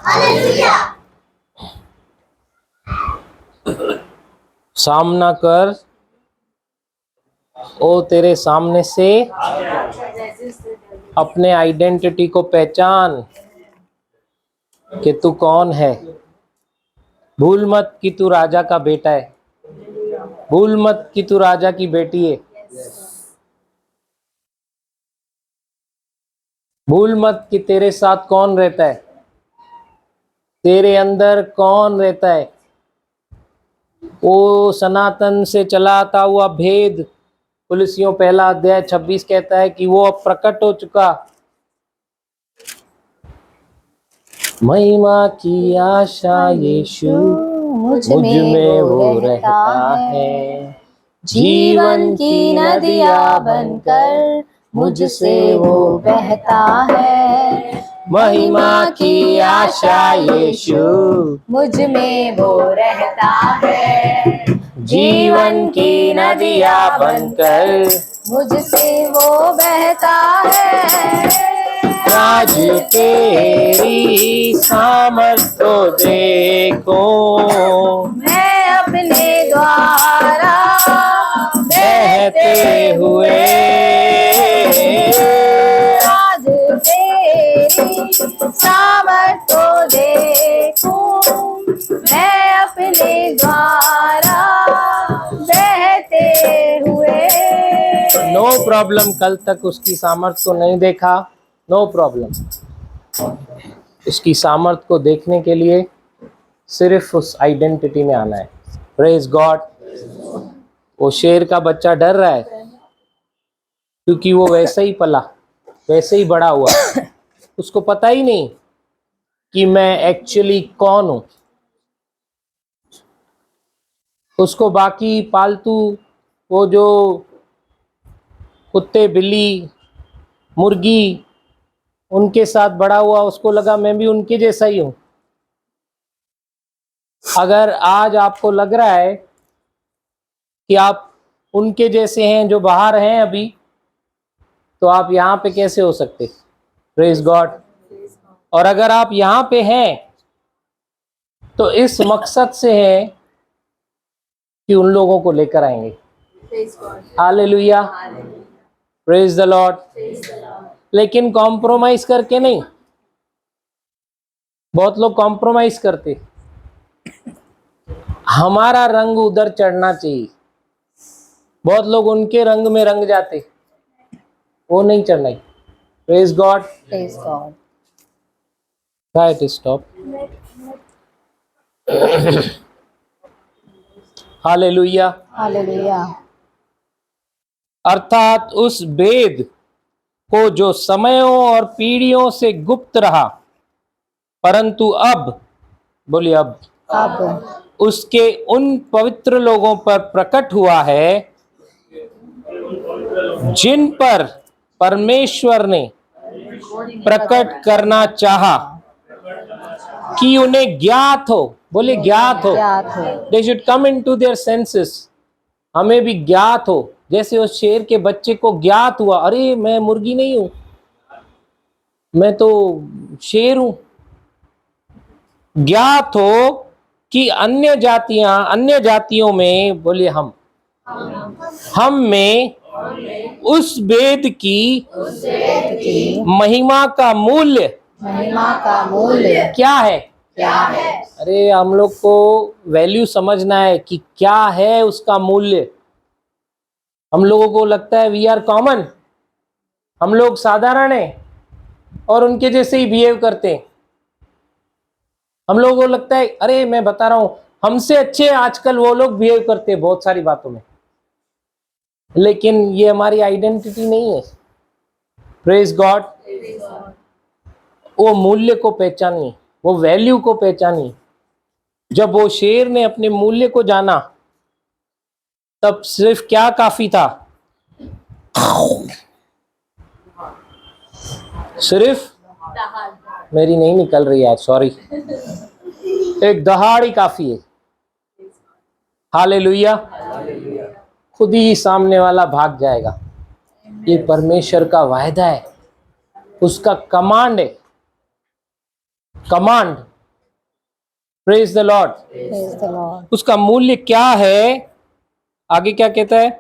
Hallelujah. सामना कर, ओ तेरे सामने से अपने आइडेंटिटी को पहचान कि तू कौन है। भूल मत कि तू राजा का बेटा है, भूल मत कि तू राजा की बेटी है, भूल मत कि तेरे साथ कौन रहता है, तेरे अंदर कौन रहता है। वो सनातन से चला आता हुआ भेद, कुलसियों 1 अध्याय 26 कहता है कि वो अब प्रकट हो चुका। महिमा की आशा यीशु मुझ में वो रहता है, जीवन की नदियाँ बनकर मुझसे वो बहता है। महिमा की आशा यीशु मुझ में वो रहता है, जीवन की नदियाँ बनकर मुझसे वो बहता है। राज तेरी सामर्थ को देखो, मैं अपने द्वारा बहते हुए आज तेरी सामर्थ को देखूं, मैं अपने द्वारा बहते हुए। No problem. कल तक उसकी सामर्थ को नहीं देखा, नो प्रॉब्लम। उसकी सामर्थ को देखने के लिए सिर्फ उस आइडेंटिटी में आना है। Praise God. वो शेर का बच्चा डर रहा है क्योंकि वो वैसे ही पला, वैसे ही बड़ा हुआ। उसको पता ही नहीं कि मैं एक्चुअली कौन हूं। उसको बाकी पालतू वो जो कुत्ते, बिल्ली, मुर्गी, उनके साथ बड़ा हुआ, उसको लगा मैं भी उनके जैसा ही हूं। अगर आज आपको लग रहा है कि आप उनके जैसे हैं जो बाहर हैं अभी, तो आप यहाँ पे कैसे हो सकते? Praise God. और अगर आप यहाँ पे हैं तो इस मकसद से है कि उन लोगों को लेकर आएंगे। Hallelujah, praise the Lord. लेकिन कॉम्प्रोमाइज करके नहीं। बहुत लोग कॉम्प्रोमाइज करते, हमारा रंग उधर चढ़ना चाहिए। बहुत लोग उनके रंग में रंग जाते, वो नहीं चढ़ना है। Praise God. Praise God. Try to stop. Hallelujah. Hallelujah. अर्थात उस भेद को जो समयों और पीढ़ियों से गुप्त रहा, परंतु अब, बोलिए अब उसके उन पवित्र लोगों पर प्रकट हुआ है जिन पर परमेश्वर ने प्रकट करना चाहा कि उन्हें ज्ञात हो। बोले ज्ञात हो। They should come into their senses. हमें भी ज्ञात हो, जैसे उस शेर के बच्चे को ज्ञात हुआ, अरे मैं मुर्गी नहीं हूं, मैं तो शेर हूं। ज्ञात हो कि अन्य जातियों में, बोलिए हम में उस वेद की महिमा का मूल्य क्या है? अरे हम लोग को वैल्यू समझना है कि क्या है उसका मूल्य। हम लोगों को लगता है वी आर कॉमन, हम लोग साधारण हैं और उनके जैसे ही बिहेव करते हैं। हम लोगों को लगता है, अरे मैं बता रहा हूं, हमसे अच्छे आजकल वो लोग बिहेव करते हैं बहुत सारी बातों में, लेकिन ये हमारी आइडेंटिटी नहीं है। Praise God. वो मूल्य को पहचानिए, वो वैल्यू को पहचानिए। जब वो शेर ने अपने मूल्य को जाना, तब सिर्फ क्या काफी था? सिर्फ, मेरी नहीं निकल रही आज, सॉरी, एक दहाड़ ही काफी है। हालेलुया। खुद ही सामने वाला भाग जाएगा। ये परमेश्वर का वायदा है, उसका कमांड है। Command praise the Lord. Praise the Lord. उसका मूल्य क्या है? आगे क्या कहता है?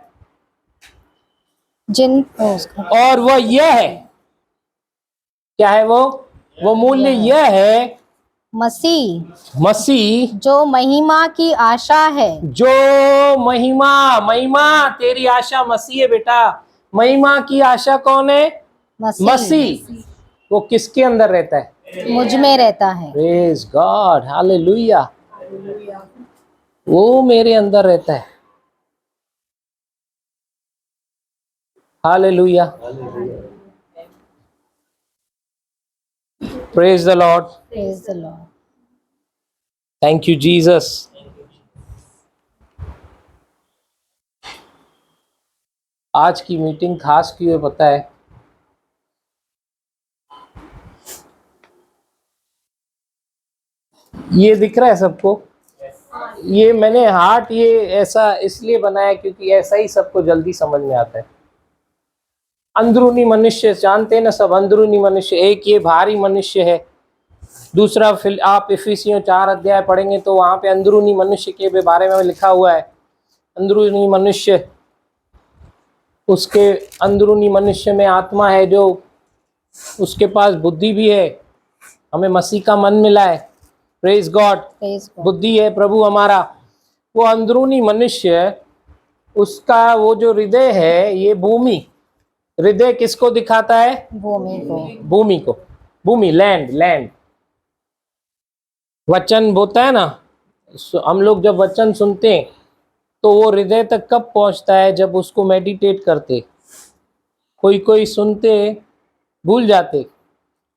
उसका और वह यह है, क्या है वो मूल्य यह है, मसीह जो महिमा की आशा है। जो महिमा तेरी आशा मसीह है बेटा। महिमा की आशा कौन है? मसीह। वो किसके अंदर रहता है? मुझ में रहता है। Praise God, hallelujah. वो मेरे अंदर रहता है। Hallelujah, praise the Lord. Praise the Lord. Thank you Jesus. आज की मीटिंग खास क्यों है पता है? ये दिख रहा है सबको? ये मैंने हार्ट ये ऐसा इसलिए बनाया क्योंकि ऐसा ही सबको जल्दी समझ में आता है। अंदरूनी मनुष्य जानते हैं ना सब, अंदरूनी मनुष्य। एक ये बाहरी मनुष्य है, दूसरा फिर आप इफिसियों 4 अध्याय पढ़ेंगे तो वहां पे अंदरूनी मनुष्य के बारे में लिखा हुआ है। अंदरूनी मनुष्य, उसके अंदरूनी मनुष्य में आत्मा है, जो उसके पास बुद्धि भी है। हमें मसीह का मन मिला है। Praise God. Praise God. बुद्धि है प्रभु हमारा। वो अंदरूनी मनुष्य, उसका वो जो हृदय है, ये भूमि, हृदय किसको दिखाता है? भूमि को। भूमि, लैंड। वचन बोलता है ना, हम लोग जब वचन सुनते हैं तो वो हृदय तक कब पहुंचता है? जब उसको मेडिटेट करते। कोई सुनते भूल जाते,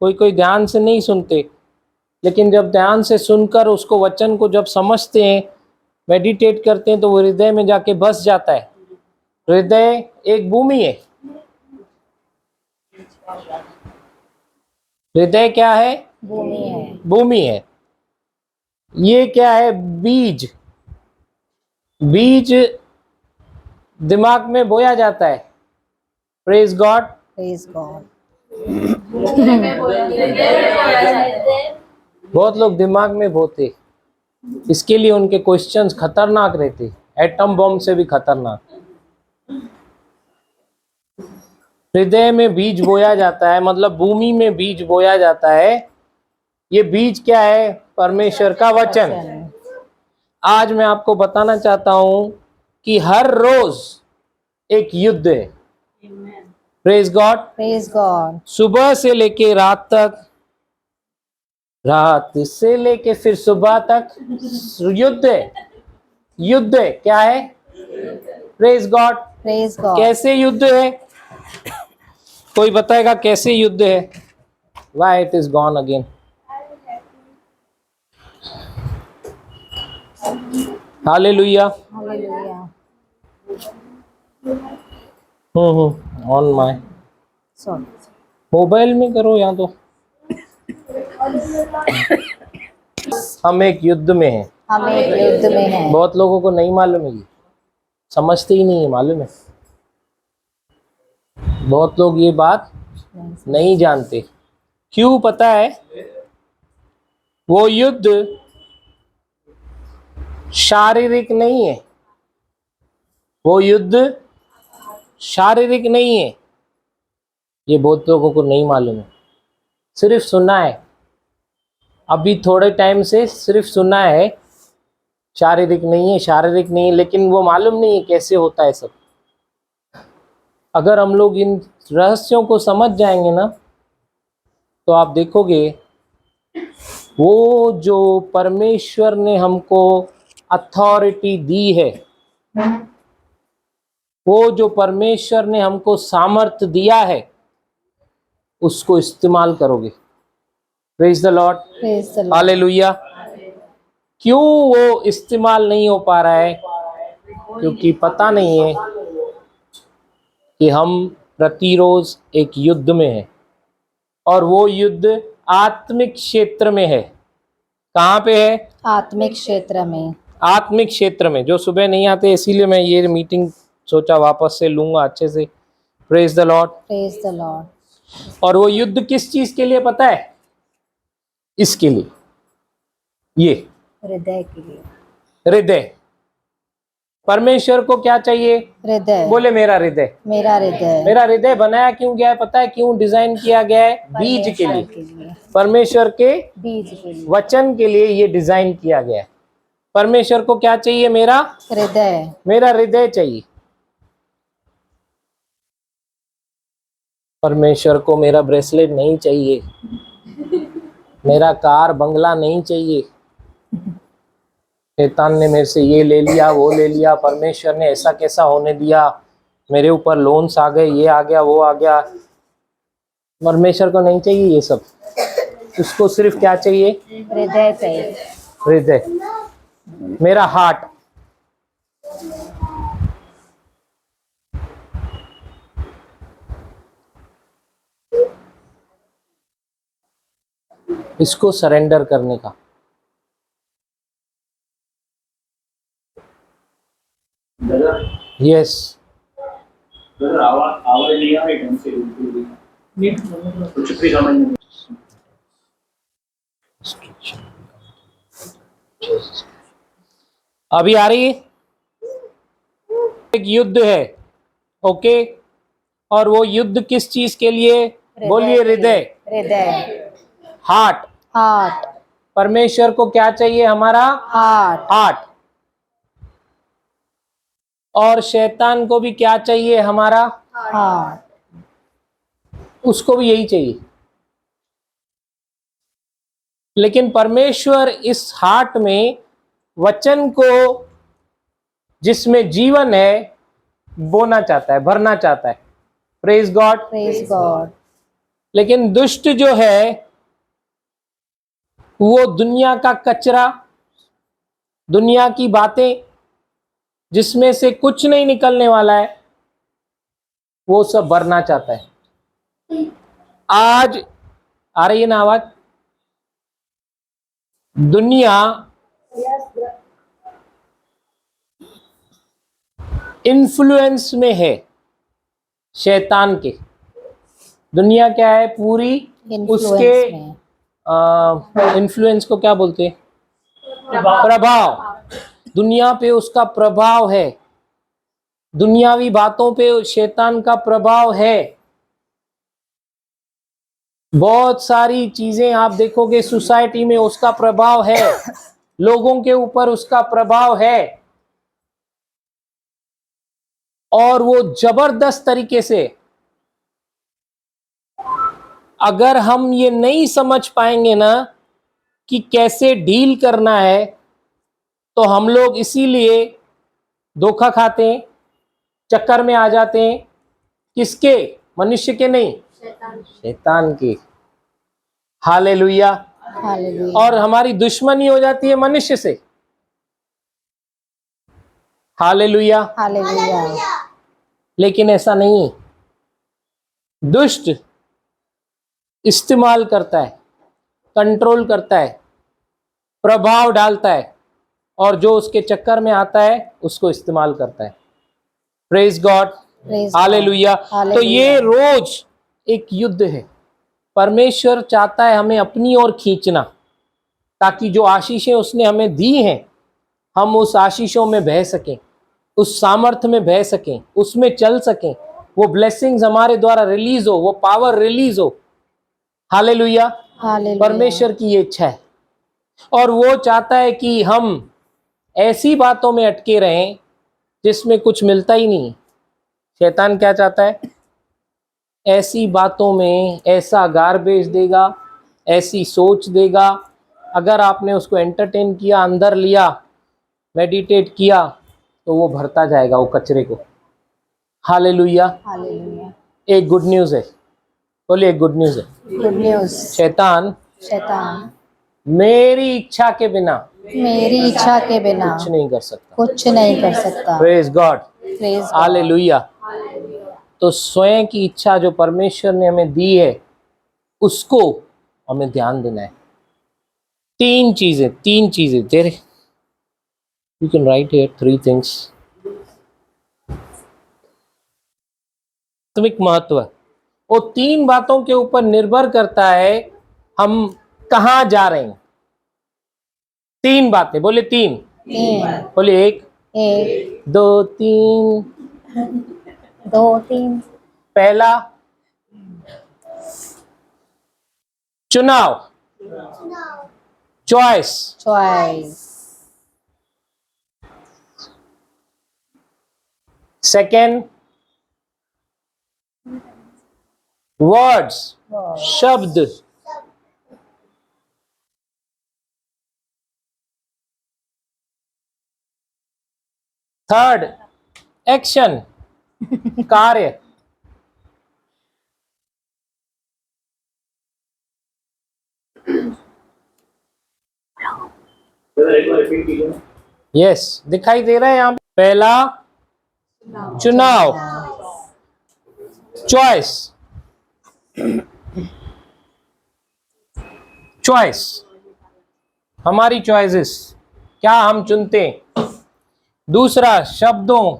कोई ध्यान से नहीं सुनते, लेकिन जब ध्यान से सुनकर उसको वचन को जब समझते हैं, मेडिटेट करते हैं, तो वो हृदय में जाके बस जाता है। हृदय एक भूमि है। हृदय क्या है? भूमि है। ये क्या है? बीज दिमाग में बोया जाता है। Praise God. Praise God. बहुत लोग दिमाग में बोते, इसके लिए उनके क्वेश्चंस खतरनाक रहते, एटम बम से भी खतरनाक। हृदय में बीज बोया जाता है, मतलब भूमि में बीज बोया जाता है। ये बीज क्या है? परमेश्वर का वचन। आज मैं आपको बताना चाहता हूं कि हर रोज एक युद्ध है। Praise God. Praise God. सुबह से लेके रात तक, रात से लेके फिर सुबह तक युद्ध है। क्या है? Praise God. Praise God. कैसे युद्ध है? कोई बताएगा कैसे युद्ध है? Why it is gone again? Hallelujah. Hallelujah. On my Sorry. Mobile में करो या तो। हम एक युद्ध में हैं। हम एक युद्ध में हैं। बहुत लोगों को नहीं मालूम है, ये समझते ही नहीं है। मालूम है, बहुत लोग ये बात नहीं जानते। क्यों पता है? वो युद्ध शारीरिक नहीं है। वो युद्ध शारीरिक नहीं है। ये बहुत लोगों को नहीं मालूम है, सिर्फ सुना है। अभी थोड़े टाइम से सिर्फ सुना है, शारीरिक नहीं है, लेकिन वो मालूम नहीं है कैसे होता है सब। अगर हम लोग इन रहस्यों को समझ जाएंगे ना, तो आप देखोगे वो जो परमेश्वर ने हमको अथॉरिटी दी है, वो जो परमेश्वर ने हमको सामर्थ्य दिया है, उसको इस्तेमाल करोगे। Praise the Lord. Praise the Lord. Hallelujah. क्यों वो इस्तेमाल नहीं हो पा रहा है? क्योंकि पता नहीं है कि हम प्रतिरोज एक युद्ध में हैं, और वो युद्ध आत्मिक क्षेत्र में है। कहाँ पे है? आत्मिक क्षेत्र में। आत्मिक क्षेत्र में। जो सुबह नहीं आते, इसीलिए मैं ये मीटिंग सोचा वापस से लूंगा अच्छे से। Praise the Lord. Praise the Lord. और वो युद्ध किस चीज के लिए पता है? इसके लिए, ये हृदय के लिए। हृदय। परमेश्वर को क्या चाहिए? हृदय। बोले मेरा हृदय। मेरा हृदय मेरा हृदय बनाया क्यों गया है पता है? क्यों डिजाइन किया गया है? बीज के परमेश्वर लिए, के लिए, परमेश्वर के बीज के लिए। वचन के लिए ये डिजाइन किया गया है। परमेश्वर को क्या चाहिए? मेरा हृदय। मेरा हृदय चाहिए। परमेश्वर को मेरा ब्रेसलेट नहीं चाहिए, मेरा कार बंगला नहीं चाहिए। शैतान ने मेरे से ये ले लिया, वो ले लिया, परमेश्वर ने ऐसा कैसा होने दिया, मेरे ऊपर लोन्स आ गए, ये आ गया, वो आ गया। परमेश्वर को नहीं चाहिए ये सब। उसको सिर्फ क्या चाहिए? हृदय चाहिए। हृदय, मेरा हार्ट। इसको सरेंडर करने का। यस। आवाज नहीं आ रही ढंग से, कुछ भी समझ नहीं। अभी आ रही है? एक युद्ध है, ओके, और वो युद्ध किस चीज के लिए? बोलिए हृदय, हृदय। हार्ट। हार्ट। परमेश्वर को क्या चाहिए? हमारा हार्ट। हार्ट। और शैतान को भी क्या चाहिए? हमारा हार्ट। उसको भी यही चाहिए। लेकिन परमेश्वर इस हार्ट में वचन को, जिसमें जीवन है, बोना चाहता है, भरना चाहता है। Praise God. Praise God. लेकिन दुष्ट जो है वो दुनिया का कचरा, दुनिया की बातें, जिसमें से कुछ नहीं निकलने वाला है, वो सब भरना चाहता है। आज आ रही है ना आवाज? दुनिया इन्फ्लुएंस में है शैतान के। दुनिया क्या है? पूरी उसके इन्फ्लुएंस को क्या बोलते हैं? प्रभाव। दुनिया पे उसका प्रभाव है, दुनियावी बातों पे शैतान का प्रभाव है। बहुत सारी चीजें आप देखोगे सोसाइटी में उसका प्रभाव है, लोगों के ऊपर उसका प्रभाव है, और वो जबरदस्त तरीके से, अगर हम ये नहीं समझ पाएंगे ना कि कैसे डील करना है, तो हम लोग इसीलिए धोखा खाते हैं, चक्कर में आ जाते हैं। किसके? मनुष्य के नहीं, शैतान के। हालेलुया। हालेलुया। और हमारी दुश्मनी हो जाती है मनुष्य से। हालेलुया। हालेलुया। लेकिन ऐसा नहीं है। दुष्ट इस्तेमाल करता है, कंट्रोल करता है, प्रभाव डालता है, और जो उसके चक्कर में आता है उसको इस्तेमाल करता है। Praise God. हालेलुया। तो ये रोज एक युद्ध है। परमेश्वर चाहता है हमें अपनी ओर खींचना, ताकि जो आशीषें उसने हमें दी हैं, हम उस आशीषों में बह सकें, उस सामर्थ्य में बह सकें, उसमें चल सकें, वो ब्लेसिंग्स हमारे द्वारा रिलीज हो, वो पावर रिलीज हो। हालेलुया। परमेश्वर की ये इच्छा है, और वो चाहता है कि हम ऐसी बातों में अटके रहें जिसमें कुछ मिलता ही नहीं। शैतान क्या चाहता है? ऐसी बातों में ऐसा गार्बेज देगा, ऐसी सोच देगा, अगर आपने उसको एंटरटेन किया, अंदर लिया, मेडिटेट किया, तो वो भरता जाएगा वो कचरे को। हालेलुया। हालेलुया। एक गुड न्यूज़ है, बोलिए एक गुड न्यूज़ है। Good news. शैतान मेरी इच्छा के बिना मेरी इच्छा के बिना कुछ नहीं कर सकता। कुछ नहीं कर सकता। Praise God. Praise God. Hallelujah. तो स्वयं की इच्छा जो परमेश्वर ने हमें दी है, उसको हमें ध्यान देना है। तीन चीजें तेरे, you can write here 3 things. आत्मिक महत्व, वो 3 बातों के ऊपर निर्भर करता है हम कहाँ जा रहे हैं। तीन बातें, बोले तीन, 3 बोले एक 1 दो तीन। 2 3 पहला चुनाव, चॉइस। choice सेकेंड वर्ड्स, शब्द। थर्ड एक्शन, कार्य। ब्रदर एक बार रिपीट कीजिए। यस, दिखाई दे रहा है यहाँ पे। पहला चुनाव, चॉइस, चॉइस, हमारी चॉइसेस, क्या हम चुनते हैं। दूसरा शब्दों,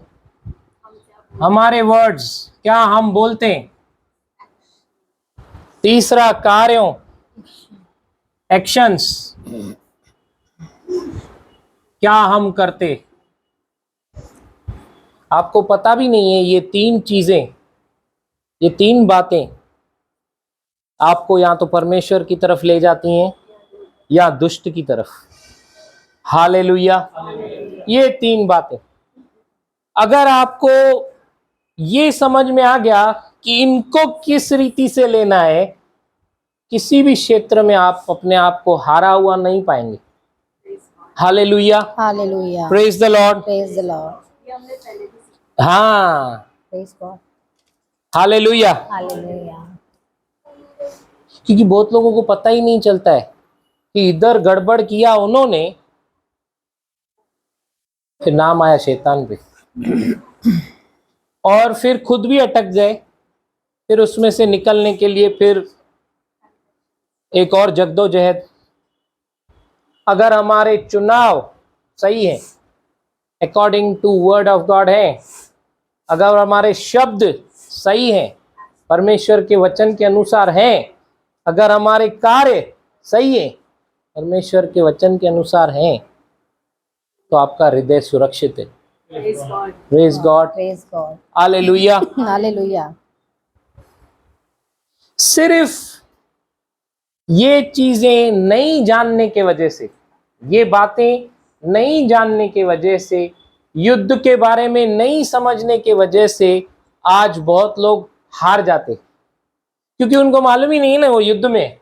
हमारे वर्ड्स, क्या हम बोलते हैं। तीसरा कार्यों, एक्शंस, क्या हम करते। आपको पता भी नहीं है ये तीन चीजें, ये तीन बातें आपको या तो परमेश्वर की तरफ ले जाती हैं या दुष्ट की तरफ। हालेलुया। ये तीन बातें अगर आपको ये समझ में आ गया कि इनको किस रीति से लेना है, किसी भी क्षेत्र में आप अपने आप को हारा हुआ नहीं पाएंगे। Hallelujah, hallelujah praise the Lord. praise the lord हाँ, praise god हालेलुया। hallelujah क्योंकि बहुत लोगों को पता ही नहीं चलता है कि इधर गड़बड़ किया उन्होंने, फिर नाम आया शैतान पे, और फिर खुद भी अटक गए। फिर उसमें से निकलने के लिए फिर एक और जद्दोजहद। अगर हमारे चुनाव सही है, according to word of God है, अगर हमारे शब्द सही हैं, परमेश्वर के वचन के अनुसार हैं, अगर हमारे कार्य सही है, परमेश्वर के वचन के अनुसार हैं, तो आपका हृदय सुरक्षित है। Praise God, praise god hallelujah. hallelujah सिर्फ ये चीजें नहीं जानने के वजह से, ये बातें नहीं जानने के वजह से, युद्ध के बारे में नहीं समझने के वजह से आज बहुत लोग हार जाते, क्योंकि उनको मालूम ही नहीं है ना वो युद्ध में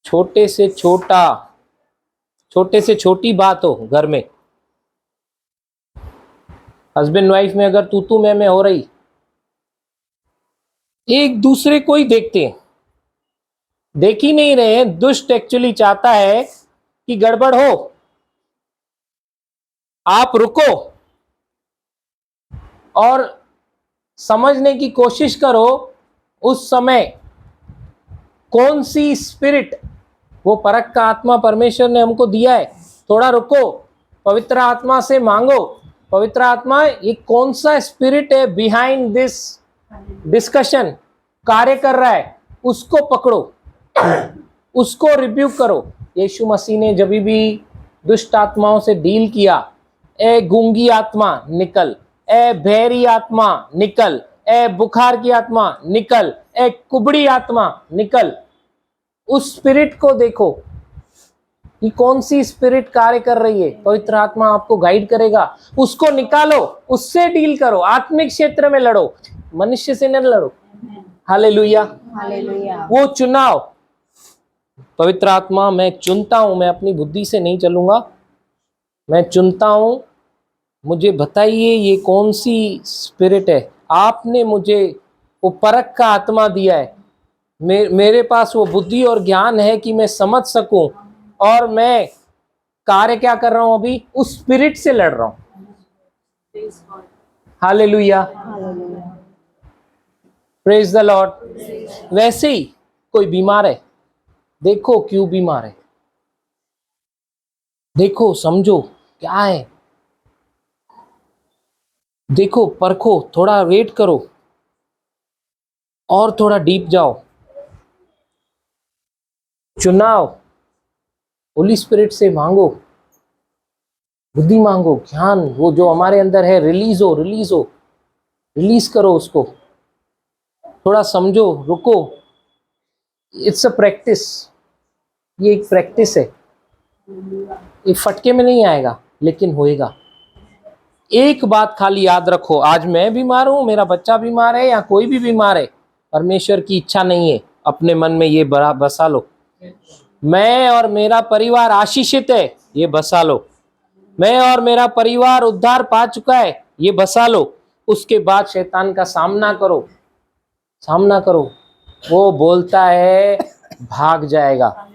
छोटे से छोटी बात हो घर में, हस्बैंड वाइफ में अगर तू मैं हो रही, एक दूसरे को ही देखते हैं, देख ही नहीं रहे हैं। दुष्ट एक्चुअली चाहता है कि गड़बड़ हो, आप रुको और समझने की कोशिश करो उस समय कौन सी स्पिरिट, वो परख का आत्मा परमेश्वर ने हमको दिया है। थोड़ा रुको, पवित्र आत्मा से मांगो, पवित्र आत्मा ये कौन सा स्पिरिट है बिहाइंड दिस डिस्कशन कार्य कर रहा है, उसको पकड़ो, उसको रिब्यूक करो। यीशु मसीह ने जब भी दुष्ट आत्माओं से डील किया, ए गूंगी आत्मा निकल, ए बहरी आत्मा निकल, ए बुखार की आत्मा निकल, ए कुबड़ी आत्मा निकल। उस स्पिरिट को देखो कि कौन सी स्पिरिट कार्य कर रही है, पवित्र आत्मा आपको गाइड करेगा। उसको निकालो, उससे डील करो, आत्मिक क्षेत्र में लड़ो, मनुष्य से न लड़ो। हालेलुया, hallelujah वो चुनाव, पवित्र आत्मा मैं चुनता हूं, मैं अपनी बुद्धि से नहीं चलूंगा, मैं चुनता हूं, मुझे बताइए ये कौन सी स्पिरिट है। आपने मुझे वो परख का आत्मा दिया है, मेरे पास वो बुद्धि और ज्ञान है कि मैं समझ सकूं, और मैं कार्य क्या कर रहा हूं, अभी उस स्पिरिट से लड़ रहा हूं। Hallelujah, hallelujah praise the Lord. वैसे ही कोई बीमार है, देखो क्यों बीमार है, देखो समझो क्या है, देखो परखो, थोड़ा वेट करो और थोड़ा डीप जाओ। चुनाव, होली स्पिरिट से मांगो, बुद्धि मांगो, ज्ञान, वो जो हमारे अंदर है रिलीज हो, रिलीज करो उसको, थोड़ा समझो, रुको। इट्स अ प्रैक्टिस, ये एक प्रैक्टिस है, ये फटके में नहीं आएगा लेकिन होएगा। एक बात खाली याद रखो, आज मैं बीमार हूं, मेरा बच्चा बीमार है या कोई भी बीमार है, परमेश्वर की इच्छा नहीं है, अपने मन में ये बड़ा बसा लो, मैं और मेरा परिवार आशीषित है, ये बसा लो, मैं और मेरा परिवार उद्धार पा चुका है, ये बसा लो। उसके बाद शैतान का सामना करो, सामना करो। वो बोलता है भाग जाएगा,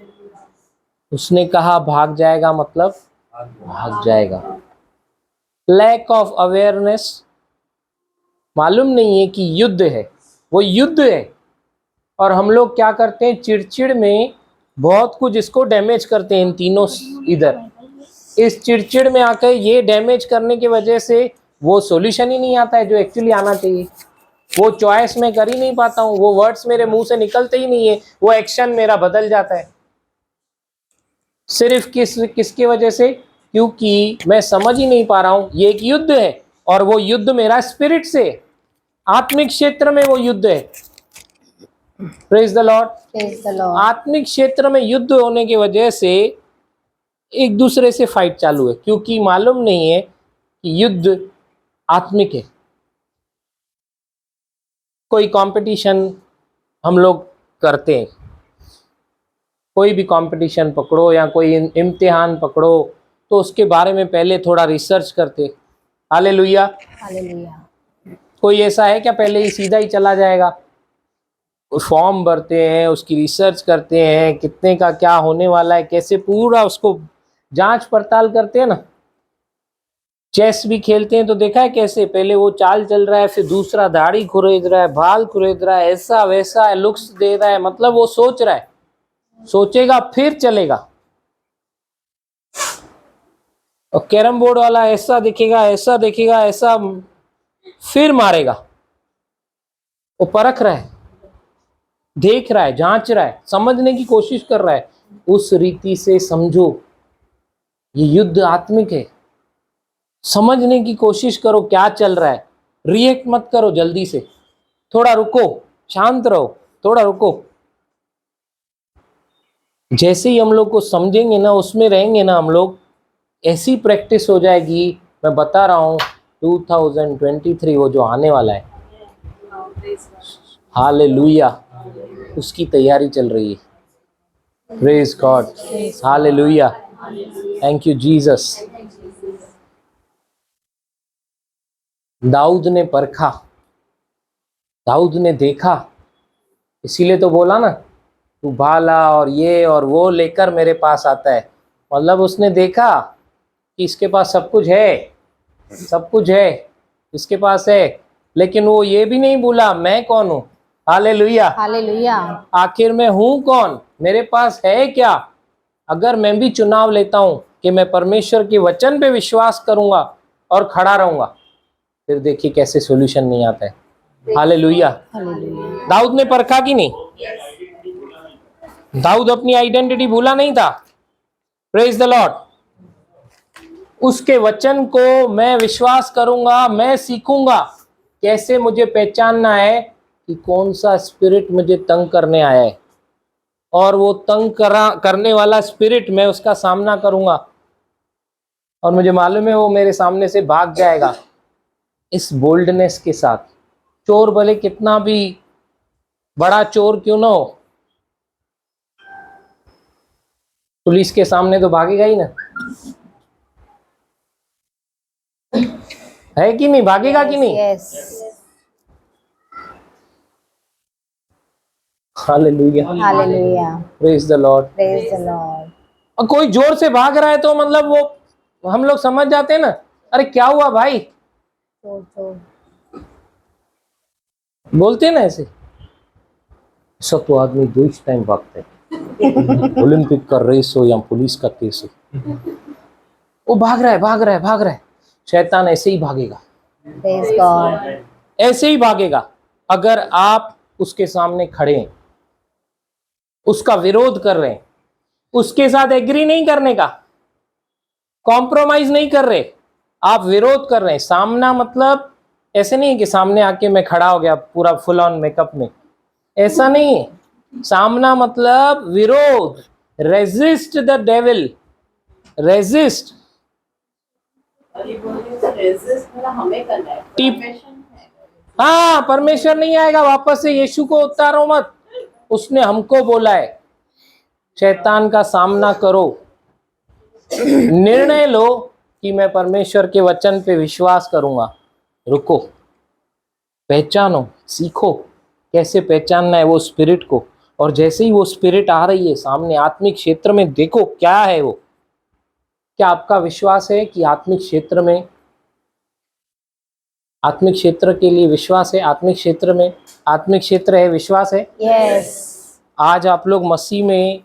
उसने कहा भाग जाएगा मतलब भाग जाएगा। लैक ऑफ अवेयरनेस, मालूम नहीं है कि युद्ध है, वो युद्ध है। और हम लोग क्या करते हैं, चिड़चिड़ में बहुत कुछ इसको डैमेज करते हैं, इन तीनों इधर इस चिड़चिड़ में आकर ये डैमेज करने की वजह से वो सॉल्यूशन ही नहीं आता है जो एक्चुअली आना चाहिए। वो चॉइस मैं कर ही नहीं पाता हूँ, वो वर्ड्स मेरे मुंह से निकलते ही नहीं है, वो एक्शन मेरा बदल जाता है। सिर्फ किसकी वजह से, क्योंकि मैं समझ ही नहीं पा रहा हूँ ये एक युद्ध है, और वो युद्ध मेरा स्पिरिट से, आत्मिक क्षेत्र में वो युद्ध है। Praise the Lord. Praise the Lord. आत्मिक क्षेत्र में युद्ध होने की वजह से एक दूसरे से फाइट चालू है, क्योंकि मालूम नहीं है कि युद्ध आत्मिक है। कोई कंपटीशन हम लोग करते हैं, कोई भी कंपटीशन पकड़ो या कोई इम्तिहान पकड़ो, तो उसके बारे में पहले थोड़ा रिसर्च करते। हालेलुया। Hallelujah. कोई ऐसा है क्या पहले ही सीधा ही चला जाएगा? फॉर्म भरते हैं, उसकी रिसर्च करते हैं, कितने का क्या होने वाला है, कैसे पूरा उसको जांच पड़ताल करते हैं ना। चेस भी खेलते हैं तो देखा है कैसे पहले वो चाल चल रहा है, फिर दूसरा दाढ़ी खुरेद रहा है, बाल खुरेद रहा है, ऐसा वैसा है, लुक्स दे रहा है, मतलब वो सोच रहा है, सोचेगा फिर चलेगा। और कैरम बोर्ड वाला ऐसा दिखेगा, ऐसा देखेगा, ऐसा, फिर मारेगा। वो परख रहा है, देख रहा है, जांच रहा है, समझने की कोशिश कर रहा है। उस रीति से समझो, ये युद्ध आत्मिक है। समझने की कोशिश करो क्या चल रहा है, रिएक्ट मत करो जल्दी से, थोड़ा रुको, शांत रहो, थोड़ा रुको। जैसे ही हम लोग को समझेंगे ना, उसमें रहेंगे ना हम लोग, ऐसी प्रैक्टिस हो जाएगी। मैं बता रहा हूँ 2023 वो जो आने वाला है, हालेलुया, उसकी तैयारी चल रही है। Praise God, hallelujah, thank you Jesus. दाऊद ने परखा, दाऊद ने देखा, इसीलिए तो बोला ना, तू भाला और ये और वो लेकर मेरे पास आता है। मतलब उसने देखा कि इसके पास सब कुछ है, सब कुछ है इसके पास है, लेकिन वो ये भी नहीं बोला मैं कौन हूँ। Hallelujah, Hallelujah. आखिर मैं हूँ कौन, मेरे पास है क्या। अगर मैं भी चुनाव लेता हूँ कि मैं परमेश्वर के वचन पे विश्वास करूंगा और खड़ा रहूंगा, फिर देखिए कैसे सॉल्यूशन नहीं आता है। हालेलुया। Hallelujah. दाऊद ने परखा कि नहीं? दाऊद अपनी आइडेंटिटी भूला नहीं था। Praise the Lord. उसके वचन को मैं विश्वास करूंगा, मैं सीखूंगा कैसे मुझे पहचानना है कि कौन सा स्पिरिट मुझे तंग करने आया है, और वो तंग करने वाला स्पिरिट मैं उसका सामना करूंगा, और मुझे मालूम है वो मेरे सामने से भाग जाएगा। इस बोल्डनेस के साथ, चोर भले कितना भी बड़ा चोर क्यों ना हो, पुलिस के सामने तो भागेगा ही ना, है कि नहीं, भागेगा कि नहीं? Yes. Hallelujah, Hallelujah. Praise the Lord. Praise the Lord. और कोई जोर से भाग रहा है तो मतलब वो हम लोग समझ जाते हैं ना, अरे क्या हुआ भाई, So. बोलते हैं ना ऐसे। सब तो आदमी दो ही टाइम भागते हैं, ओलंपिक का रेस हो या पुलिस का केस हो, वो भाग रहा है, भाग रहा है, भाग रहा है। शैतान ऐसे ही भागेगा, Praise God. ऐसे ही भागेगा। अगर आप उसके सामने खड़े हैं, उसका विरोध कर रहे हैं, उसके साथ एग्री नहीं करने का, कॉम्प्रोमाइज नहीं कर रहे, आप विरोध कर रहे हैं। सामना मतलब ऐसे नहीं है कि सामने आके मैं खड़ा हो गया पूरा फुल ऑन मेकअप में, ऐसा नहीं है। सामना मतलब विरोध, resist the devil, resist. Resist मतलब हमें करना है, टिप। परमिशन है। हाँ, परमेश्वर नहीं आएगा वापस से, यीशु को उतारो मत, उसने हमको बोला है शैतान का सामना करो। निर्णय लो कि मैं परमेश्वर के वचन पे विश्वास करूंगा। रुको, पहचानो, सीखो कैसे पहचानना है वो स्पिरिट को। और जैसे ही वो स्पिरिट आ रही है सामने आत्मिक क्षेत्र में, देखो क्या है वो। क्या आपका विश्वास है कि आत्मिक क्षेत्र में, आत्मिक क्षेत्र के लिए विश्वास है? आत्मिक क्षेत्र में, आत्मिक क्षेत्र है, विश्वास है। यस, आज आप लोग मसीह में,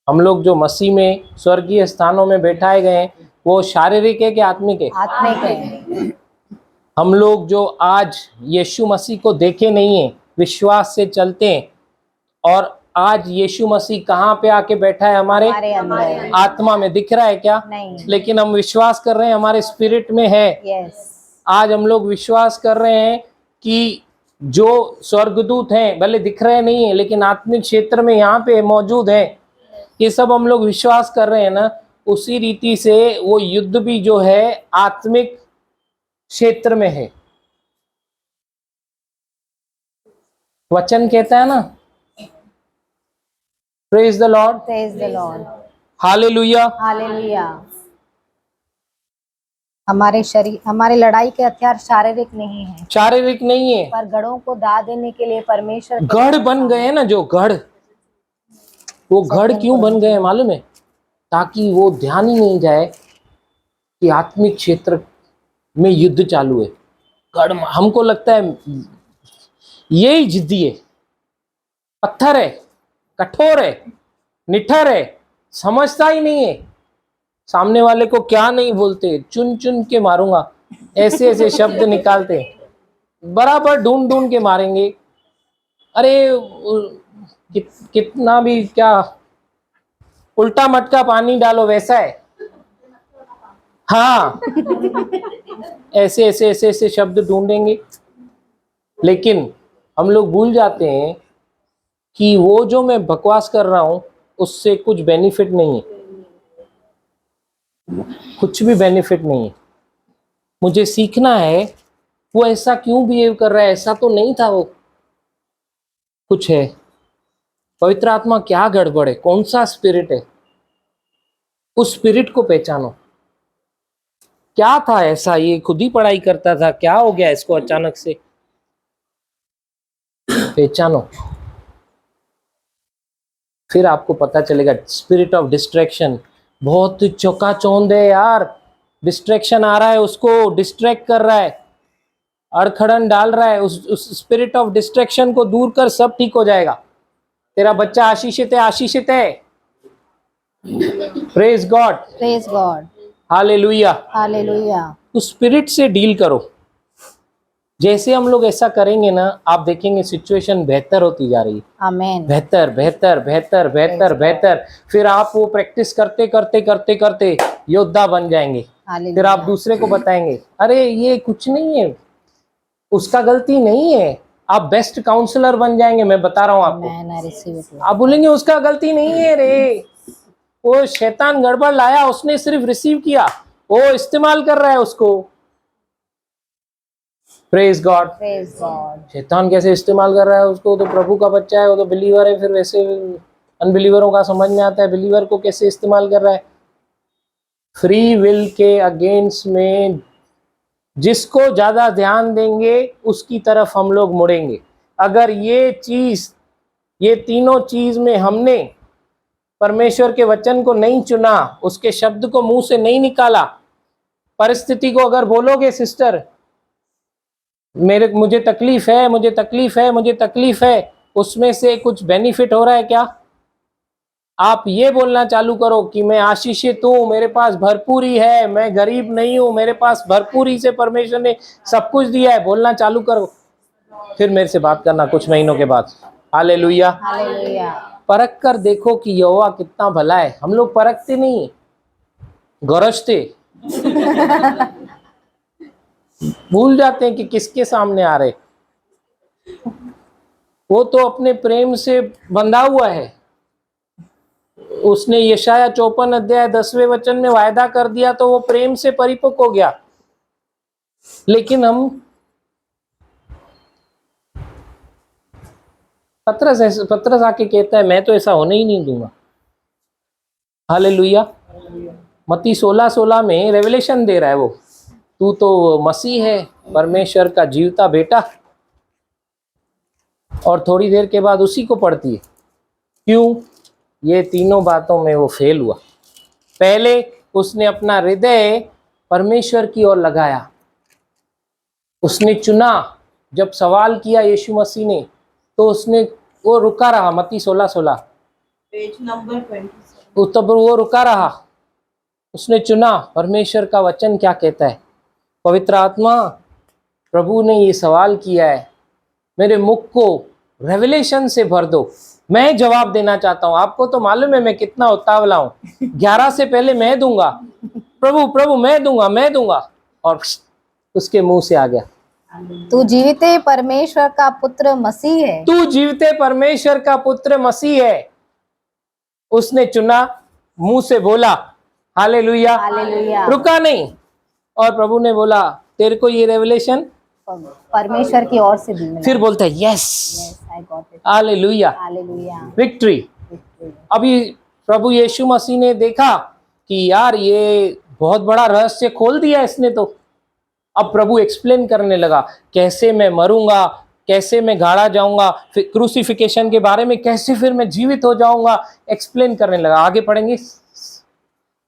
हम लोग जो मसीह में स्वर्गीय स्थानों में बैठाए गए हैं, वो शारीरिक है कि आत्मिक है? आत्मिक है। हम लोग जो आज यीशु मसीह को देखे नहीं है, विश्वास से चलते हैं, और आज यीशु मसीह कहाँ पे आके बैठा है? हमारे अंदर। आत्मा में। दिख रहा है क्या? नहीं। लेकिन हम विश्वास कर रहे हैं हमारे स्पिरिट में है। यस, आज हम लोग विश्वास कर रहे हैं कि जो स्वर्गदूत हैं, भले दिख रहे नहीं है लेकिन आत्मिक क्षेत्र में यहाँ पे मौजूद है। ये सब हम लोग विश्वास कर रहे हैं ना। उसी रीति से वो युद्ध भी जो है आत्मिक क्षेत्र में है। वचन कहता है ना, praise the Lord, praise the Lord, hallelujah. Hallelujah. हमारे शरीर, हमारे लड़ाई के हथियार शारीरिक नहीं है, शारीरिक नहीं है, पर गढ़ों को दाह देने के लिए परमेश्वर के गढ़ बन गए हैं ना। जो गढ़, वो गढ़ क्यों बन गए हैं मालूम है? ताकि वो ध्यान ही नहीं जाए कि आत्मिक क्षेत्र में युद्ध चालू है। गढ़, हमको लगता है यही जिद्दी है, पत्थर है, कठोर है, निठर है, समझता ही नहीं है सामने वाले को क्या नहीं बोलते, चुन चुन के मारूंगा, ऐसे ऐसे शब्द निकालते, बराबर ढूंढ ढूंढ के मारेंगे। अरे कितना भी क्या उल्टा मटका पानी डालो वैसा है। हाँ, ऐसे ऐसे ऐसे ऐसे शब्द ढूंढेंगे। लेकिन हम लोग भूल जाते हैं कि वो जो मैं बकवास कर रहा हूं उससे कुछ बेनिफिट नहीं है, कुछ भी बेनिफिट नहीं है। मुझे सीखना है वो ऐसा क्यों बिहेव कर रहा है, ऐसा तो नहीं था वो, कुछ है। पवित्र आत्मा क्या गड़बड़ है, कौन सा स्पिरिट है, उस स्पिरिट को पहचानो। क्या था ऐसा, ये खुद ही पढ़ाई करता था, क्या हो गया इसको अचानक से? पहचानो, फिर आपको पता चलेगा। स्पिरिट ऑफ डिस्ट्रैक्शन बहुत चौकाचौंध है यार। डिस्ट्रैक्शन आ रहा है, उसको डिस्ट्रैक्ट कर रहा है, अड़खड़न डाल रहा है। उस स्पिरिट ऑफ डिस्ट्रैक्शन को दूर कर, सब ठीक हो जाएगा। तेरा बच्चा आशीषित है, आशीषित है। Praise God, praise God, hallelujah, hallelujah. उस स्पिरिट से डील करो। जैसे हम लोग ऐसा करेंगे ना, आप देखेंगे सिचुएशन बेहतर होती जा रही है। आमीन। बेहतर बेहतर बेहतर बेहतर बेहतर। फिर आप वो प्रैक्टिस करते करते करते करते योद्धा बन जाएंगे। फिर आप दूसरे को बताएंगे, अरे ये कुछ नहीं है, उसका गलती नहीं है। आप बेस्ट काउंसलर बन जाएंगे, मैं बता रहा हूँ आपको। आप बोलेंगे उसका गलती नहीं है रे, वो शैतान गड़बड़ लाया, उसने सिर्फ रिसीव किया, वो इस्तेमाल कर रहा है उसको। Praise God, praise God. शैतान कैसे इस्तेमाल कर रहा है उसको? तो प्रभु का बच्चा है, वो तो बिलीवर है। फिर वैसे अनबिलीवरों का समझ में आता है बिलीवर को कैसे इस्तेमाल कर रहा है। फ्री विल के अगेंस्ट में जिसको ज्यादा ध्यान देंगे उसकी तरफ हम लोग मुड़ेंगे। अगर ये चीज, ये तीनों चीज में हमने परमेश्वर के वचन को नहीं चुना, उसके शब्द को मुंह से नहीं निकाला, परिस्थिति को अगर बोलोगे सिस्टर मुझे तकलीफ है, मुझे तकलीफ है, मुझे तकलीफ है, उसमें से कुछ बेनिफिट हो रहा है क्या? आप ये बोलना चालू करो कि मैं आशीषित हूँ, मेरे पास भरपूरी है, मैं गरीब नहीं हूँ, मेरे पास भरपूरी से परमेश्वर ने सब कुछ दिया है। बोलना चालू करो, फिर मेरे से बात करना कुछ महीनों के बाद। Hallelujah, hallelujah. परख कर देखो कि यहोवा कितना भला है। हम लोग परखते नहीं, गरजते, भूल जाते हैं कि किसके सामने आ रहे। वो तो अपने प्रेम से बंधा हुआ है। उसने यशाया 54 अध्याय 10वें वचन में वायदा कर दिया तो वो प्रेम से परिपक्व हो गया। लेकिन हम पतरस आके कहता है मैं तो ऐसा होने ही नहीं दूंगा। हालेलुया। मत्ती 16:16 में रेवलेशन दे रहा है वो, तू तो मसीह है, परमेश्वर का जीवता बेटा। और थोड़ी देर के बाद उसी को पढ़ती है। क्यों? ये तीनों बातों में वो फेल हुआ। पहले उसने अपना हृदय परमेश्वर की ओर लगाया, उसने चुना। जब सवाल किया यीशु मसीह ने तो उसने वो रुका रहा। मत्ती 16:16 पेज नंबर 27। तब वो रुका रहा, उसने चुना परमेश्वर का वचन क्या कहता है। पवित्र आत्मा, प्रभु ने ये सवाल किया है, मेरे मुख को रेवलेशन से भर दो, मैं जवाब देना चाहता हूं। आपको तो मालूम है मैं कितना उतावला हूं। 11 से पहले मैं दूंगा, प्रभु प्रभु मैं दूंगा, और उसके मुंह से आ गया, तू जीविते परमेश्वर का पुत्र मसीह है। तू जीवते परमेश्वर का पुत्र मसीह है। उसने चुना, मुंह से बोला, हालेलुया, हालेलुया। रुका नहीं। और प्रभु ने बोला तेरे को ये रेवलेशन परमेश्वर की ओर से दी मिला। फिर बोलता है yes, yes, I got it. Hallelujah, hallelujah. Victory. अभी प्रभु यीशु मसीह ने देखा कि यार ये बहुत बड़ा रहस्य खोल दिया इसने तो। अब प्रभु एक्सप्लेन करने लगा कैसे मैं मरूंगा, कैसे मैं गाड़ा जाऊंगा, फिर क्रूसिफिकेशन के बारे में, कैसे फिर मैं जीवित हो जाऊंगा, एक्सप्लेन करने लगा। आगे पढ़ेंगे।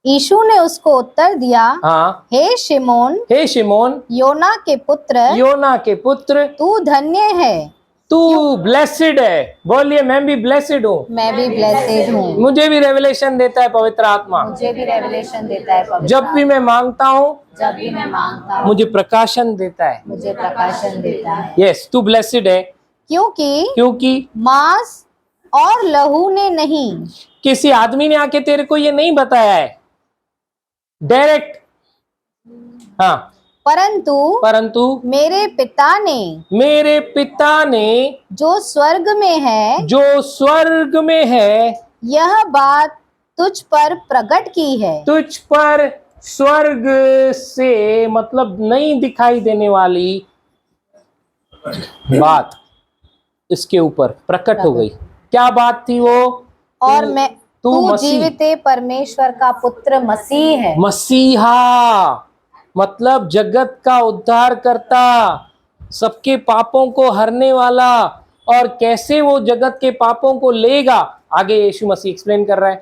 यीशु ने उसको उत्तर दिया, हाँ, हे शिमोन, हे शिमोन, योना के पुत्र, तू धन्य है, तू ब्लेसिड है। बोलिए मैं भी ब्लेसिड हूँ। मैं भी ब्लेसेड हूँ। मुझे भी रेवलेशन देता है पवित्र आत्मा। मुझे भी रेवलेशन देता है पवित्र जब भी मैं मांगता हूँ, जब भी मैं मांगता हूँ, मुझे प्रकाशन देता है। मुझे प्रकाशन देता है। यस, तू ब्लेसिड है। क्योंकि मांस और लहू ने नहीं, किसी आदमी ने आके तेरे को ये नहीं बताया है डायरेक्ट, हाँ, परंतु मेरे पिता ने जो स्वर्ग में है यह बात तुझ पर प्रकट की है। तुझ पर स्वर्ग से मतलब नहीं दिखाई देने वाली बात इसके ऊपर प्रकट हो गई। क्या बात थी वो? और मैं तू मसीह, जीविते परमेश्वर का पुत्र मसीह है। मसीहा मतलब जगत का उद्धार करता, सबके पापों को हरने वाला। और कैसे वो जगत के पापों को लेगा, आगे यीशु मसीह एक्सप्लेन कर रहा है।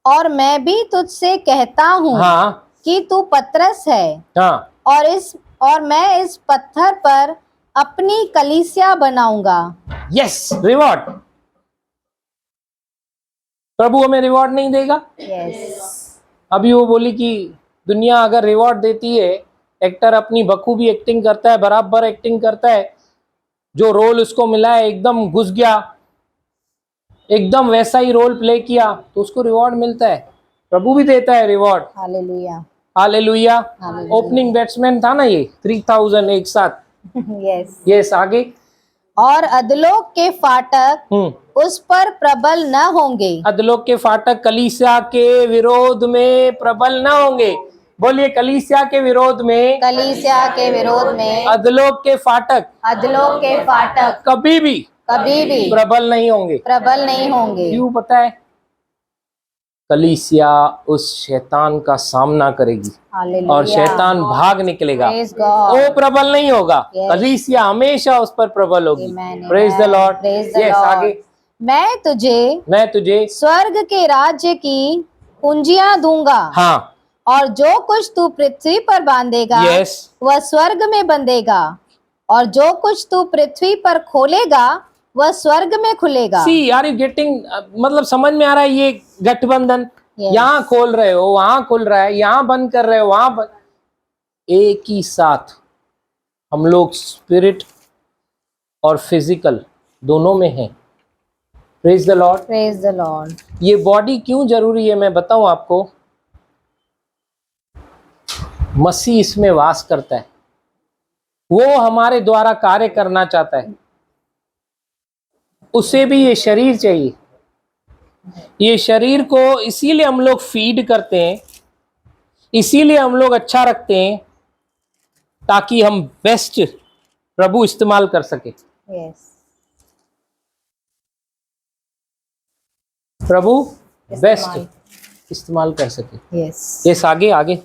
और मैं भी तुझसे कहता हूँ, हाँ, कि तू पतरस है, हाँ, और मैं इस पत्थर पर अपनी कलीसिया बनाऊंगा। Yes, reward. प्रभु हमें रिवॉर्ड नहीं देगा? यस। अभी वो बोली कि दुनिया अगर रिवॉर्ड देती है, एक्टर अपनी बखूबी एक्टिंग करता है, बराबर एक्टिंग करता है, जो रोल उसको मिला है एकदम घुस गया, एकदम वैसा ही रोल प्ले किया, तो उसको रिवॉर्ड मिलता है। प्रभु भी देता है reward. Hallelujah, hallelujah. Opening batsman था ना ये, 3000 एक साथ। यस, यस, आगे। और अधलोक के फाटक उस पर प्रबल न होंगे। अधलोक के फाटक कलीसिया के विरोध में प्रबल न होंगे। बोलिए कलीसिया के विरोध में, अधलोक के फाटक कभी भी प्रबल नहीं होंगे। क्यों पता है? कलीसिया उस शैतान का सामना करेगी और शैतान भाग निकलेगा, वो प्रबल नहीं होगा। कलीसिया हमेशा उस पर प्रबल होगी। Praise the Lord. यस, आगे। मैं तुझे स्वर्ग के राज्य की कुंजियां दूंगा। हाँ, और जो कुछ तू पृथ्वी पर बांधेगा, Yes. वह स्वर्ग में बंधेगा, और जो कुछ तू पृथ्वी पर खोलेगा वह स्वर्ग में खुलेगा। See are you getting? मतलब समझ में आ रहा है ये गठबंधन? Yes. यहाँ खोल रहे हो, वहां खुल रहा है, यहाँ बंद कर रहे हो, वहां बंद। एक ही साथ हम लोग स्पिरिट और फिजिकल दोनों में हैं। Praise the Lord. Praise the Lord. ये बॉडी क्यों जरूरी है मैं बताऊं आपको। मसीह इसमें वास करता है, वो हमारे द्वारा कार्य करना चाहता है, उसे भी ये शरीर चाहिए। ये शरीर को इसीलिए हम लोग फीड करते हैं, इसीलिए हम लोग अच्छा रखते हैं, ताकि हम बेस्ट प्रभु इस्तेमाल कर सके। यस। प्रभु बेस्ट इस्तेमाल। इस्तेमाल कर सके। यस। यस, आगे आगे।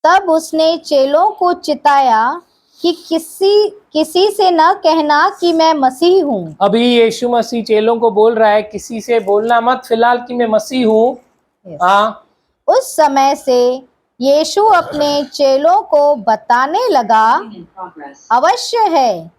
तब उसने चेलों को चिताया कि किसी से न कहना कि मैं मसीह हूँ। अभी यीशु मसीह चेलों को बोल रहा है किसी से बोलना मत फिलहाल कि मैं मसीह हूँ। Yes. हाँ, उस समय से यीशु अपने चेलों को बताने लगा, अवश्य है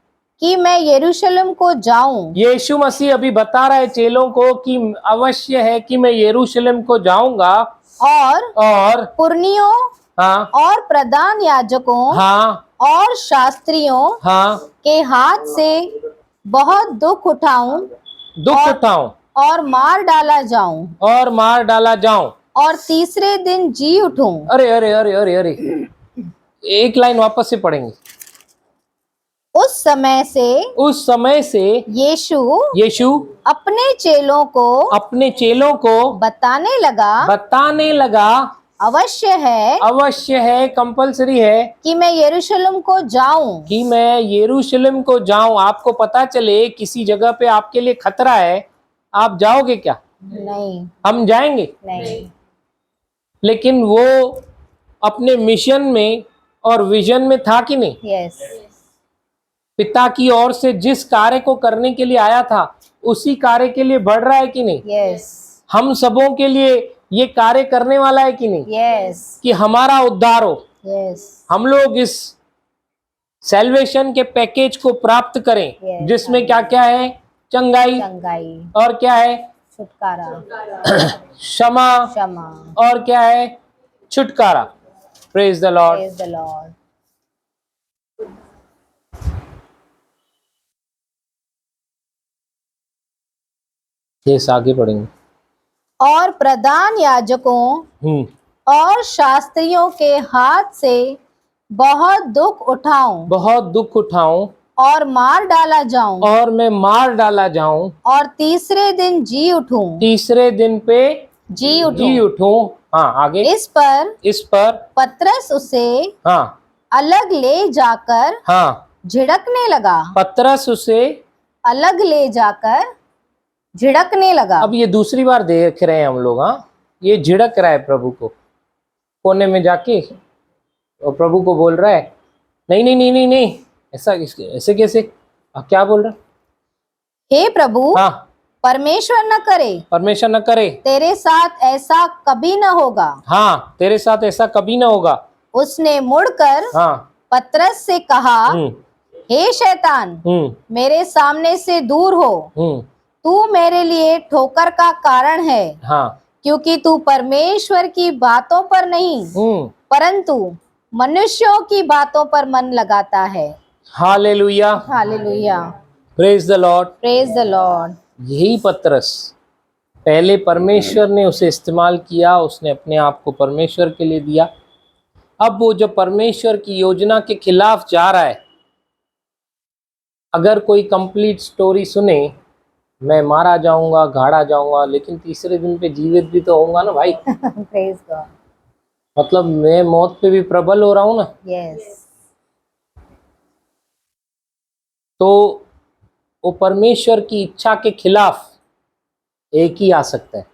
कि मैं यरूशलेम को जाऊं यीशु मसीह अभी बता रहा है चेलों को कि अवश्य है कि मैं यरूशलेम को जाऊंगा और पुरनियों हाँ और प्रधान याजकों हाँ और शास्त्रियों हाँ के हाथ से बहुत दुख उठाऊं दुख उठाऊं और मार डाला जाऊं और मार डाला जाऊं और तीसरे दिन जी उठूं। अरे अरे अरे अरे अरे, एक लाइन वापस से पढ़ेंगे। उस समय से यीशु अपने चेलों को बताने लगा, अवश्य है कंपलसरी है कि मैं यरूशलेम को जाऊं। आपको पता चले किसी जगह पे आपके लिए खतरा है, आप जाओगे क्या? नहीं, हम जाएंगे? नहीं। लेकिन वो अपने मिशन में और विजन में था कि नहीं? यस। पिता की ओर से जिस कार्य को करने के लिए आया था उसी कार्य के लिए बढ़ रहा है कि नहीं? यस। हम सबों के लिए ये कार्य करने वाला है कि नहीं? यस। कि हमारा उद्धार हो, यस। हम लोग इस सैल्वेशन के पैकेज को प्राप्त करें, Yes. जिसमें क्या क्या है? चंगाई और क्या है? छुटकारा, क्षमा और क्या है? छुटकारा। Praise the Lord. Praise the Lord. ये आगे पढ़ेंगे। और प्रधान याजकों और शास्त्रियों के हाथ से बहुत दुख उठाऊं और मार डाला जाऊं और मैं मार डाला जाऊं और तीसरे दिन जी उठूं। तीसरे दिन पे जी उठूं। हाँ, आगे। इस पर पतरस उसे हाँ अलग ले जाकर झिड़कने लगा। पतरस उसे अलग ले जाकर झिड़कने लगा। अब ये दूसरी बार देख रहे हैं हम लोग। हाँ, ये झिड़क रहा है प्रभु को, कोने में जाके और प्रभु को बोल रहा है नहीं नहीं नहीं नहीं नहीं, ऐसे कैसे? क्या बोल रहा? हे प्रभु, हाँ, परमेश्वर न करे तेरे साथ ऐसा कभी न होगा। हाँ, तेरे साथ ऐसा कभी ना होगा। उसने मुड़कर पतरस से कहा, हे शैतान, मेरे सामने से दूर हो, तू मेरे लिए ठोकर का कारण है। क्योंकि तू परमेश्वर की बातों पर नहीं परंतु मनुष्यों की बातों पर मन लगाता है। Hallelujah, hallelujah. Praise the Lord, praise the Lord. यही पतरस, पहले परमेश्वर ने उसे इस्तेमाल किया, उसने अपने आप को परमेश्वर के लिए दिया। अब वो जब परमेश्वर की योजना के खिलाफ जा रहा है, अगर कोई कंप्लीट स्टोरी सुने, मैं मारा जाऊंगा, गाड़ा जाऊंगा, लेकिन तीसरे दिन पे जीवित भी तो होऊंगा ना भाई। Praise God. मतलब मैं मौत पे भी प्रबल हो रहा हूं ना। यस। तो वो परमेश्वर की इच्छा के खिलाफ एक ही आ सकता है,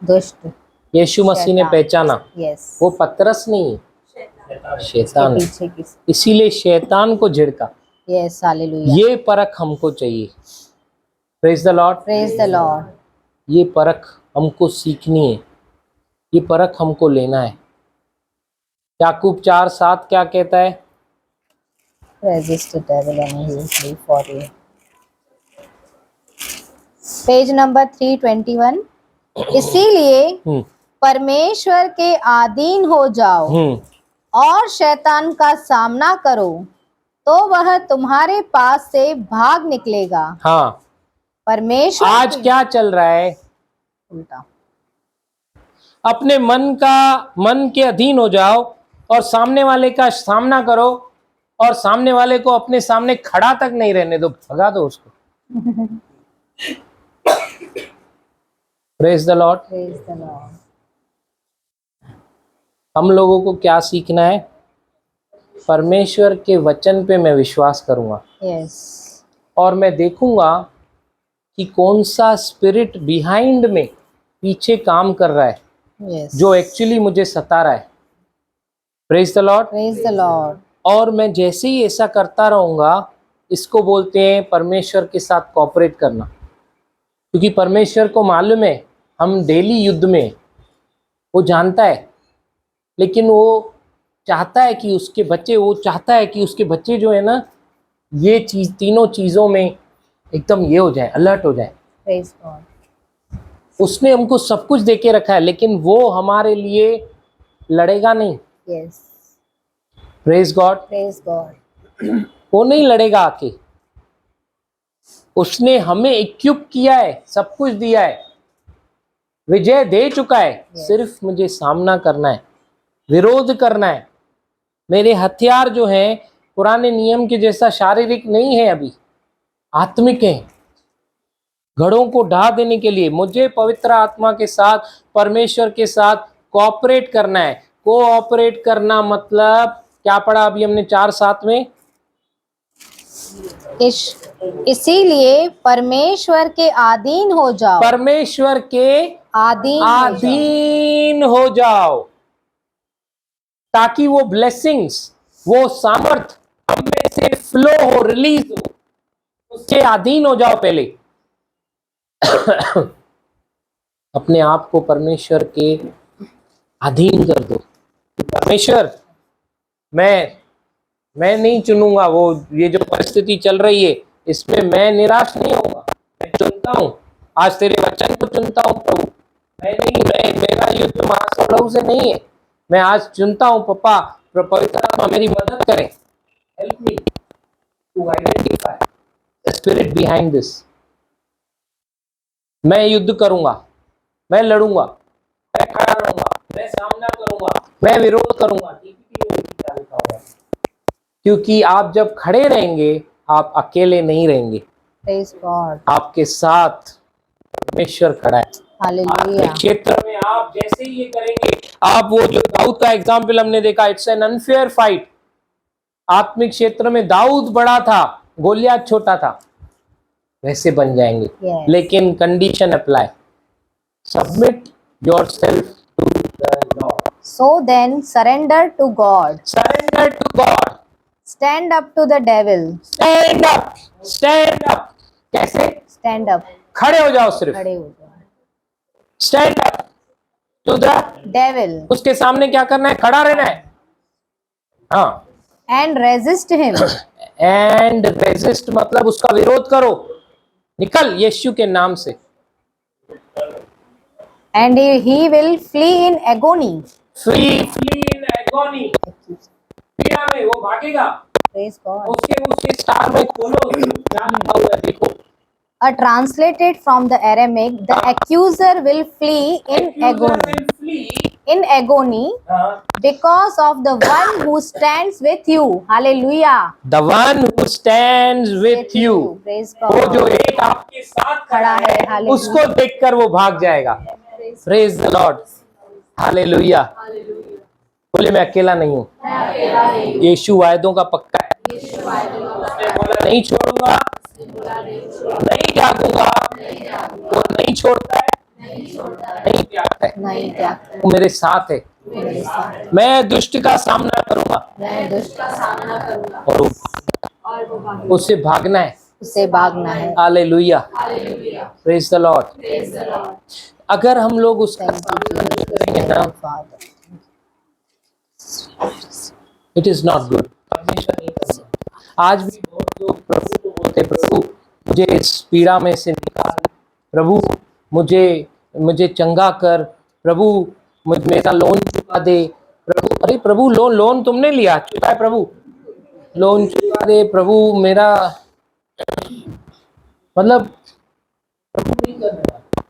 दुष्ट। यीशु मसीह ने पहचाना। यस। वो पतरस नहीं है, शैतान है। इसीलिए शैतान को झिड़का। Yes, hallelujah. ये परख हमको चाहिए। Praise the Lord, praise the Lord. ये परख हमको सीखनी है, ये परख हमको लेना है। याकूब 4:7 क्या कहता है? Resist the devil and he will flee for you. Page number 321। इसीलिए परमेश्वर के अधीन हो जाओ और शैतान का सामना करो, तो वह तुम्हारे पास से भाग निकलेगा। हाँ, परमेश्वर आज की- क्या चल रहा है? उल्टा। अपने मन के अधीन हो जाओ और सामने वाले का सामना करो, और सामने वाले को अपने सामने खड़ा तक नहीं रहने दो, भगा दो उसको। Praise the Lord. Praise the Lord. हम लोगों को क्या सीखना है? परमेश्वर के वचन पे मैं विश्वास करूंगा Yes. और मैं देखूंगा कि कौन सा स्पिरिट बिहाइंड में पीछे काम कर रहा है, Yes. जो एक्चुअली मुझे सता रहा है। Praise the Lord. Praise the Lord. और मैं जैसे ही ऐसा करता रहूंगा, इसको बोलते हैं परमेश्वर के साथ कोऑपरेट करना, क्योंकि परमेश्वर को मालूम है हम डेली युद्ध में, वो जानता है, लेकिन वो चाहता है कि उसके बच्चे जो है ना, ये चीज, तीनों चीजों में एकदम ये हो जाए, अलर्ट हो जाए। Praise God. उसने हमको सब कुछ दे के रखा है, लेकिन वो हमारे लिए लड़ेगा नहीं। Yes. Praise God. Praise God. वो नहीं लड़ेगा आके, उसने हमें इक्विप किया है, सब कुछ दिया है, विजय दे चुका है। सिर्फ मुझे सामना करना है, विरोध करना है। मेरे हथियार जो हैं पुराने नियम के जैसा शारीरिक नहीं है, अभी आत्मिक है। घड़ों को ढा देने के लिए मुझे पवित्र आत्मा के साथ, परमेश्वर के साथ कोऑपरेट करना है। कोऑपरेट करना मतलब क्या पढ़ा अभी हमने 4:7 में? इसीलिए परमेश्वर के अधीन हो जाओ। परमेश्वर के अधीन हो जाओ, ताकि वो ब्लेसिंग्स, वो सामर्थ हम में से फ्लो हो, रिलीज हो। उसके अधीन हो जाओ पहले। अपने आप को परमेश्वर के अधीन कर दो। परमेश्वर, मैं नहीं चुनूंगा वो, ये जो परिस्थिति चल रही है इसमें मैं निराश नहीं होऊंगा। मैं चुनता हूँ, आज तेरे वचन को चुनता हूँ प्रभु। मेरा युद्ध महासौरभ से नहीं है। मैं आज चुनता हूँ पप्पा, पवित्र आत्मा मेरी मदद करे। Help me to identify the spirit behind this. मैं युद्ध करूंगा, मैं लड़ूंगा, मैं खड़ा रहूंगा, मैं सामना करूंगा, मैं विरोध करूंगा। क्योंकि आप जब खड़े रहेंगे, आप अकेले नहीं रहेंगे। Praise God. आपके साथ परमेश्वर खड़ा है। Hallelujah. क्षेत्र में आप जैसे ही ये करेंगे, आप वो जो दाऊद का एग्जाम्पल हमने देखा, इट्स एन अनफेयर फाइट। आत्मिक क्षेत्र में दाऊद बड़ा था, गोलियात छोटा था, वैसे बन जाएंगे। Yes. लेकिन condition apply, submit yourself to the lord. So then surrender to God. Surrender to God. Stand up to the devil. Stand up, stand up. कैसे? Stand up. खड़े हो जाओ, सिर्फ खड़े हो जाओ। Stand up to the Devil. उसके सामने क्या करना है? खड़ा रहना है। हाँ, And resist him. And resist मतलब उसका विरोध करो। निकल यीशु के नाम से। And he will flee in agony. Flee in agony, पीड़ा में वो भागेगा। Praise God. उसके स्टार में खोलो, क्या लिखा हुआ है देखो। Translated from the Aramaic, the accuser will flee in agony. In agony, because of the one who stands with you. Hallelujah. The one who stands with you. Praise वो God. जो एक आपके साथ खड़ा है, Hallelujah. उसको देखकर वो भाग जाएगा। Praise the Lord, hallelujah. बोले मैं अकेला नहीं हूँ, यीशु वायदों का पक्का है। उसने बोला नहीं छोड़ूंगा, नहीं त्यागूंगा। वो नहीं छोड़ता है, नहीं त्यागता है, नहीं त्यागता वो मेरे साथ है। मेरे साथ। मैं दुष्ट का सामना करूंगा मैं दुष्ट का सामना करूंगा और उससे भागना है। उससे भागना है। Hallelujah, praise the Lord. अगर हम लोग उसका सामना नहीं करेंगे ना, Father. It is not good. आज भी बहुत लोग प्रभु को बोलते, प्रभु मुझे इस पीड़ा में से निकाल, प्रभु मुझे चंगा कर, प्रभु मेरा लोन चुका दे। प्रभु, अरे प्रभु लोन तुमने लिया, चुका है प्रभु, लोन चुका दे प्रभु मेरा। मतलब प्रभु नहीं करने वाला।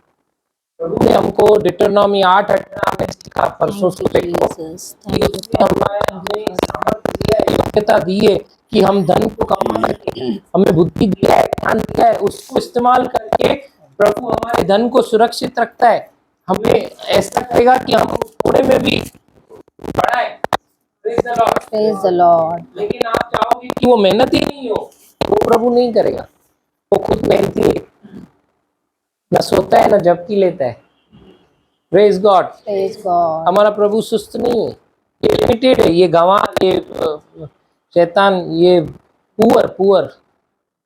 प्रभु ने हमको डिटरनॉमी 8:18 में सिखा, परसों सुबह को, कि उसने हमें सामर्थ्य दिया है, योग्यता दी है कि हम धन को कमा सके, हमें बुद्धि दिया है, ज्ञान दिया है, उसको इस्तेमाल करके प्रभु हमारे धन को सुरक्षित रखता है। हमें ऐसा करेगा कि हम थोड़े में भी बढ़ाएं। Praise the Lord. Praise the Lord. लेकिन आप चाहोगे कि वो मेहनत ही नहीं हो, वो प्रभु नहीं करेगा। वो खुद मेहनती है, न सोता है न झपकी लेता है। Praise God. Praise God. हमारा प्रभु सुस्त नहीं है, ये लिमिटेड है, ये गंवार, ये शैतान, ये पुअर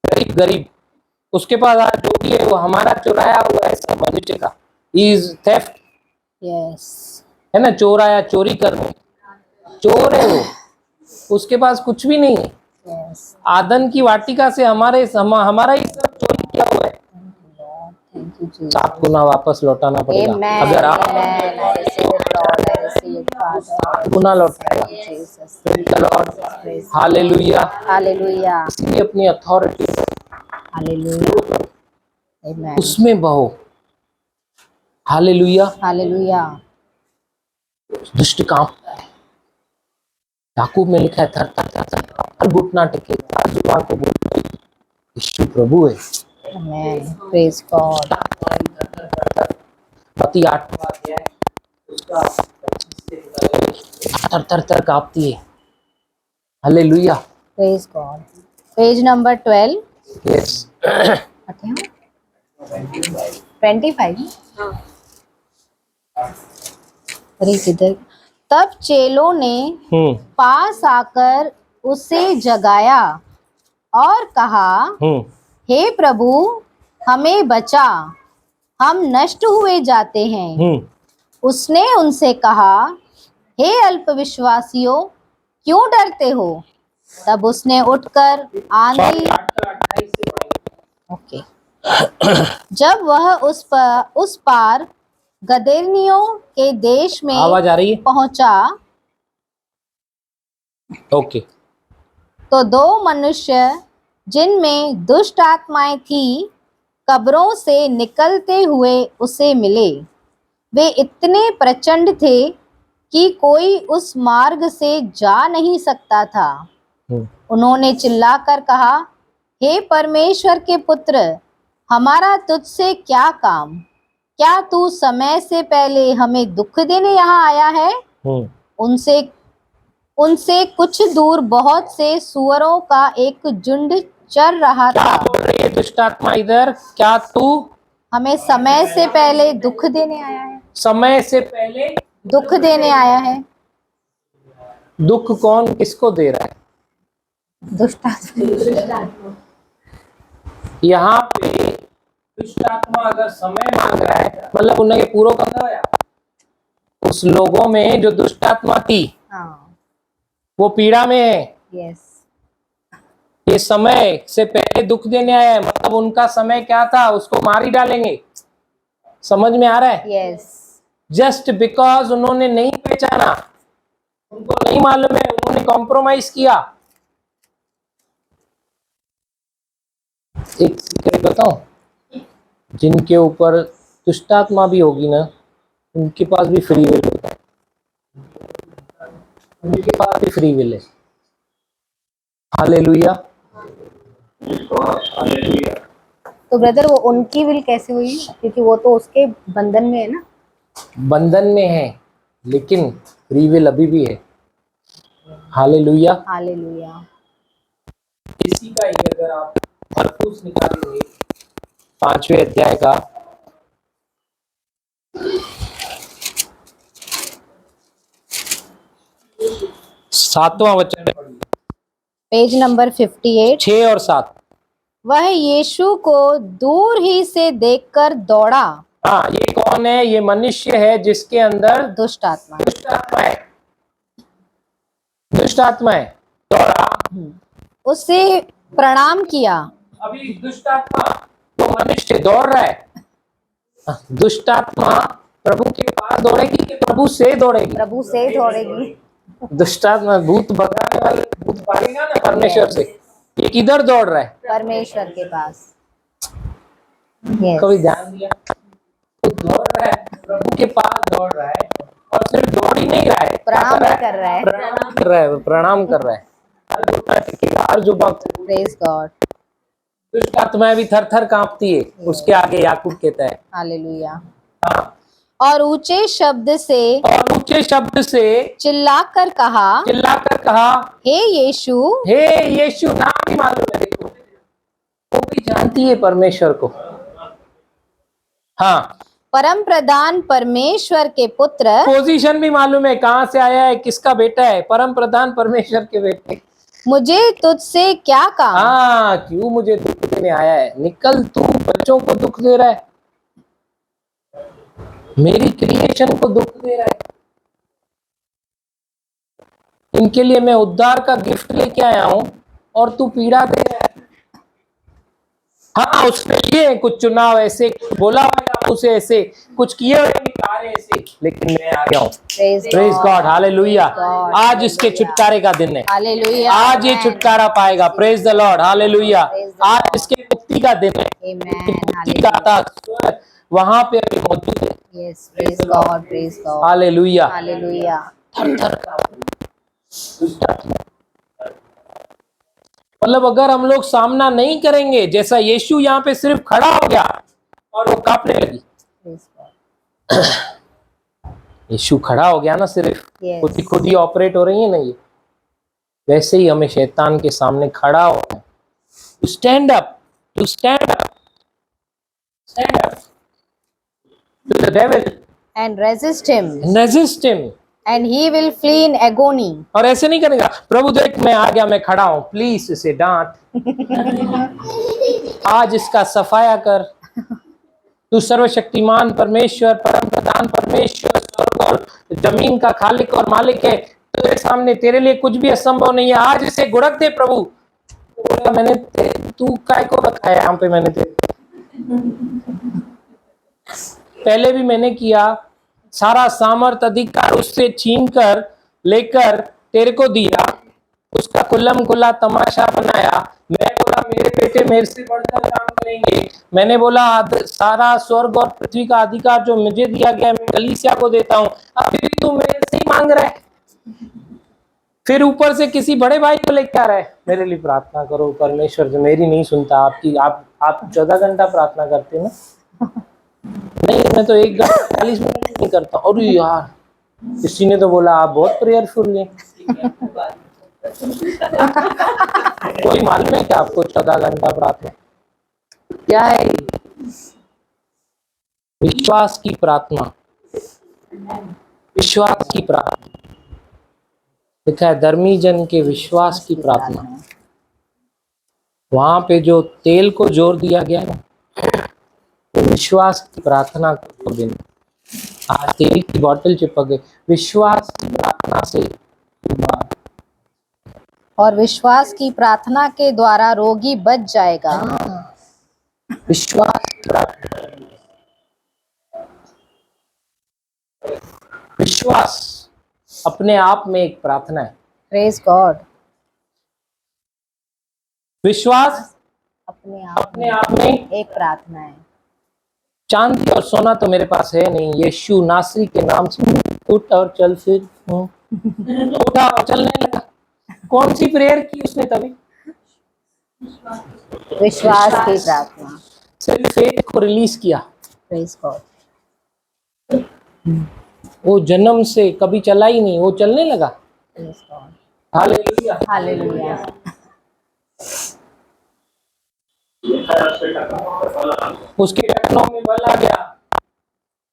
गरीब गरीब, उसके पास आज जो भी है वो हमारा चुराया हुआ है, सब मनुष्य का। Is theft, Yes. है ना, चोर आया चोरी करने, चोर है वो, उसके पास कुछ भी नहीं है। Yes. आदन की वाटिका से हमारा ही सब चोरी किया हुआ है। Thank you, Jesus. आपको ना वापस लौटाना पड़ेगा। Amen. अगर आप Amen. I receive it, Lord. I receive it, Father. पुनः लौटाएगा। Jesus. Praise the Lord. Praise God. Hallelujah. Hallelujah. इसलिए अपनी अथॉरिटी Hallelujah. Amen. उसमें बहो। हालेलुया। Hallelujah. दुष्ट काम याकूब में लिखा है, थर थर थर थर हर घुटना टेके, जुबान को बोल, यीशु प्रभु है। Amen. Praise God. मत्ती 8 उसका थर थर थर कांपती है। Hallelujah. Praise God. Page number 12. Yes. What है? 25. अरे किधर? तब चेलों ने पास आकर उसे जगाया और कहा, हे प्रभु हमें बचा, हम नष्ट हुए जाते हैं। उसने उनसे कहा, हे अल्पविश्वासियों, क्यों डरते हो? तब उसने उठकर आंधी, ओके, जब वह उस पार गदेरनियों के देश में आवाज आ रही है? पहुंचा, ओके। तो दो मनुष्य जिनमें दुष्ट आत्माएं थी कब्रों से निकलते हुए उसे मिले। वे इतने प्रचंड थे कि कोई उस मार्ग से जा नहीं सकता था। उन्होंने चिल्लाकर कहा, हे परमेश्वर के पुत्र, हमारा तुझसे क्या काम? क्या तू समय से पहले हमें दुख देने यहाँ आया है? उनसे कुछ दूर बहुत से सुअरों का एक झुंड चर रहा था। क्या बोल रही है दुष्ट आत्मा इधर? क्या तू हमें समय से पहले दुख देने आया है? समय से पहले दुख देने आया है। दुख कौन किसको दे रहा है? दुष्ट आत्मा। यहाँ पे दुष्ट आत्मा अगर समय मांग रहा है, मतलब उन्हें पूरा करना है। उस लोगों में जो दुष्ट आत्मा थी, हाँ, वो पीड़ा में है। यस, ये समय से पहले दुख देने आया है, मतलब उनका समय क्या था? उसको मार ही डालेंगे। समझ में आ रहा है? यस। जस्ट बिकॉज उन्होंने नहीं पहचाना, उनको नहीं मालूम है, उन्होंने कॉम्प्रोमाइज किया। एक सीक्रेट बताऊं, जिनके ऊपर दुष्टात्मा भी होगी ना, उनके पास भी फ्री विल होता है। उनके पास भी फ्री विल है। हालेलुया। तो ब्रदर वो उनकी विल कैसे हुई? क्योंकि वो तो उसके बंधन में है ना। बंधन में है, लेकिन फ्री विल अभी भी है। हालेलुया। हालेलुया। इसी का ही अगर आप मरकुस निकालेंगे 5वें अध्याय का 7वां वचन, पेज नंबर 58। 6 और 7। वह यीशु को दूर ही से देखकर दौड़ा। हाँ, ये कौन है? ये मनुष्य है जिसके अंदर दुष्ट आत्मा है। दुष्ट आत्मा है। दुष्ट आत्मा है। दौड़ा, उसे प्रणाम किया। अभी दुष्ट आत्मा, वो मनुष्य दौड़ रहा है। दुष्ट आत्मा प्रभु के पास दौड़ेगी कि प्रभु से दौड़ेगी? प्रभु से दौड़ेगी। दुष्ट आत्मा भूत भगाने वाले, भूत भागेगा ना परमेश्वर से। ये किधर दौड़ रहा है? परमेश्वर के पास। Yes. कभी ध्यान दिया? वो दौड़ रहा है, प्रभु के पास दौड़ रहा है, और सिर्फ दौड़ ही नहीं रहा है, प्रणाम भी कर रहा है। प्रणाम कर रहा है, वो प्रणाम कर रहा है। हर घुटना टेकेगा, हर जुबान Praise God. दुष्ट आत्माएं भी थर थर कांपती है उसके आगे, याकूब कहता है। हालेलुया। हाँ। और ऊंचे शब्द से और ऊंचे शब्द से चिल्लाकर कहा, हे यीशु, हे यीशु। नाम भी मालूम है, देखो वो भी जानती है परमेश्वर को। हाँ, परम प्रधान परमेश्वर के पुत्र, पोजीशन भी मालूम है, कहाँ से आया है, किसका बेटा है, परम प्रधान परमेश्वर के बेटे। मुझे तुझसे क्या काम? हाँ, क्यों मुझे दुख देने आया है? निकल, तू बच्चों को दुख दे रहा है, मेरी क्रिएशन को दुख दे रहा है। इनके लिए मैं उद्धार का गिफ्ट लेके आया हूं और तू पीड़ा दे रहा है। हाँ, उसने किए कुछ चुनाव ऐसे, बोला उसे ऐसे, कुछ किए हुए निकाले ऐसे, लेकिन मैं आ गया हूँ। Praise God, hallelujah. आज इसके छुटकारे का दिन है। हालेलुया। आज ये छुटकारा पाएगा। Praise the Lord, hallelujah. आज इसके मुक्ति का दिन है। मुक्ति का दाता वहां पे अभी मौजूद है। Yes, praise God, praise God. Hallelujah. Hallelujah. मतलब अगर हम लोग सामना नहीं करेंगे, जैसा यीशु यहाँ पे सिर्फ खड़ा हो गया और वो कांपने लगी। Praise God. यीशु खड़ा हो गया ना, सिर्फ Yes. खुद ही ऑपरेट हो रही है ना ये। वैसे ही हमें शैतान के सामने खड़ा होना है। To stand up, to stand up, stand up to the devil And resist him, resist him. and he will flee in agony. और ऐसे नहीं करेगा, प्रभु देख मैं आ गया, मैं खड़ा हूं, प्लीज इसे डांट। आज इसका सफाया कर। तू सर्वशक्तिमान परमेश्वर, परम प्रधान परमेश्वर, स्वर्ग और जमीन का खालिक और मालिक है। तेरे सामने तेरे लिए कुछ भी असंभव नहीं है। आज इसे गुड़क दे प्रभु। मैंने तू काय को रखा है यहाँ पे, मैंने पहले भी मैंने किया, सारा सामर्थ अधिकार उससे छीन कर लेकर तेरे को दिया, उसका कुल्लम कुल्ला तमाशा बनाया। मैं बोला मेरे बेटे मेरे से बढ़कर काम करेंगे। मैंने बोला सारा स्वर्ग और पृथ्वी का अधिकार जो मुझे दिया गया मैं कलीसिया को देता हूँ। अभी भी तू मेरे से ही मांग रहा है, फिर ऊपर से किसी बड़े भाई को लेकर आ रहा है। मेरे लिए प्रार्थना करो। परमेश्वर जो मेरी नहीं सुनता आपकी। आप 14 घंटा प्रार्थना करते ना? नहीं, मैं तो 1 घंटा 40 मिनट नहीं करता। अरे यार, किसी ने तो बोला आप बहुत प्रेयरफुल हैं। कोई मालूम है क्या आपको 14 घंटा प्रार्थना क्या है? विश्वास की प्रार्थना, विश्वास की प्रार्थना। लिखा है धर्मी जन के विश्वास की प्रार्थना। वहां पे जो तेल को जोर दिया गया ना, तो विश्वास की प्रार्थना को दिन। आज तेल की बोतल चिपक गई, विश्वास की प्रार्थना से। और विश्वास की प्रार्थना के द्वारा रोगी बच जाएगा। विश्वास की प्रार्थना, विश्वास अपने आप में एक प्रार्थना है। Praise God. विश्वास अपने आप में एक प्रार्थना है। चांदी और सोना तो मेरे पास है नहीं, यीशु नासरी के नाम से उठ और चल। फिर उठा और चलने लगा। कौन सी प्रेयर की उसने तभी? विश्वास की प्रार्थना। सिर्फ फेथ को रिलीज किया। Praise God. वो जन्म से कभी चला ही नहीं, वो चलने लगा। Praise God. Hallelujah, hallelujah. उसके घुटनों में बल आ गया।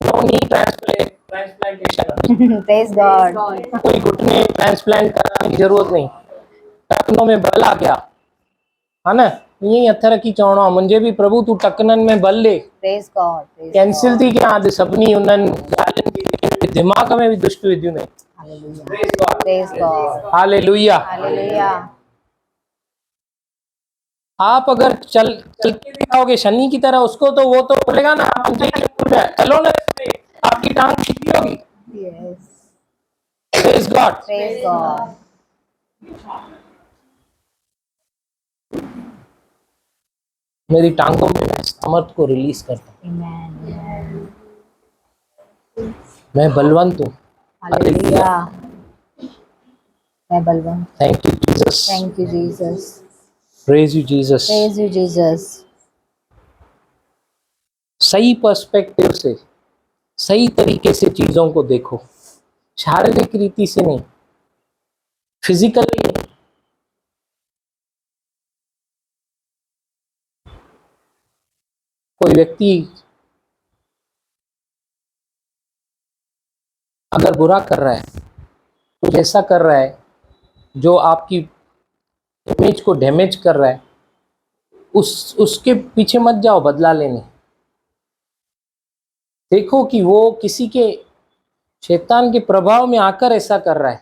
नो नी ट्रांसप्लांटेशन। Praise God. कोई घुटने ट्रांसप्लांट कराने की जरूरत नहीं, टखनों में बल आ गया है ना। यही अथर की चवणो मुंहिंजे भी प्रभु तू टकनन में बल ले। Praise God. कैंसिल थी क्या आज सभिनी उन्हनि ॻाल्हियुनि जी दिमाग में भी दुष्ट विधियूं नहीं। Praise God. हालेलुया। हालेलुया। आप अगर चल के दिखाओगे शनि की तरह उसको, तो वो तो बोलेगा ना आप चलो ना, आपकी टांग सीधी होगी। Praise God. Praise God. मेरी टांगों में मैं सामर्थ को रिलीज करता हूँ। Amen. मैं बलवंत हूँ। Hallelujah. मैं Balwant. Thank you Jesus. Thank you, Jesus. Praise you Jesus. Praise you, Jesus. सही पर्सपेक्टिव से, सही तरीके से चीजों को देखो, शारीरिक रीति से नहीं, फिजिकली नहीं। कोई व्यक्ति अगर बुरा कर रहा है, कुछ ऐसा कर रहा है जो आपकी इमेज को डैमेज कर रहा है, उसके पीछे मत जाओ बदला लेने। देखो कि वो किसी के शैतान के प्रभाव में आकर ऐसा कर रहा है,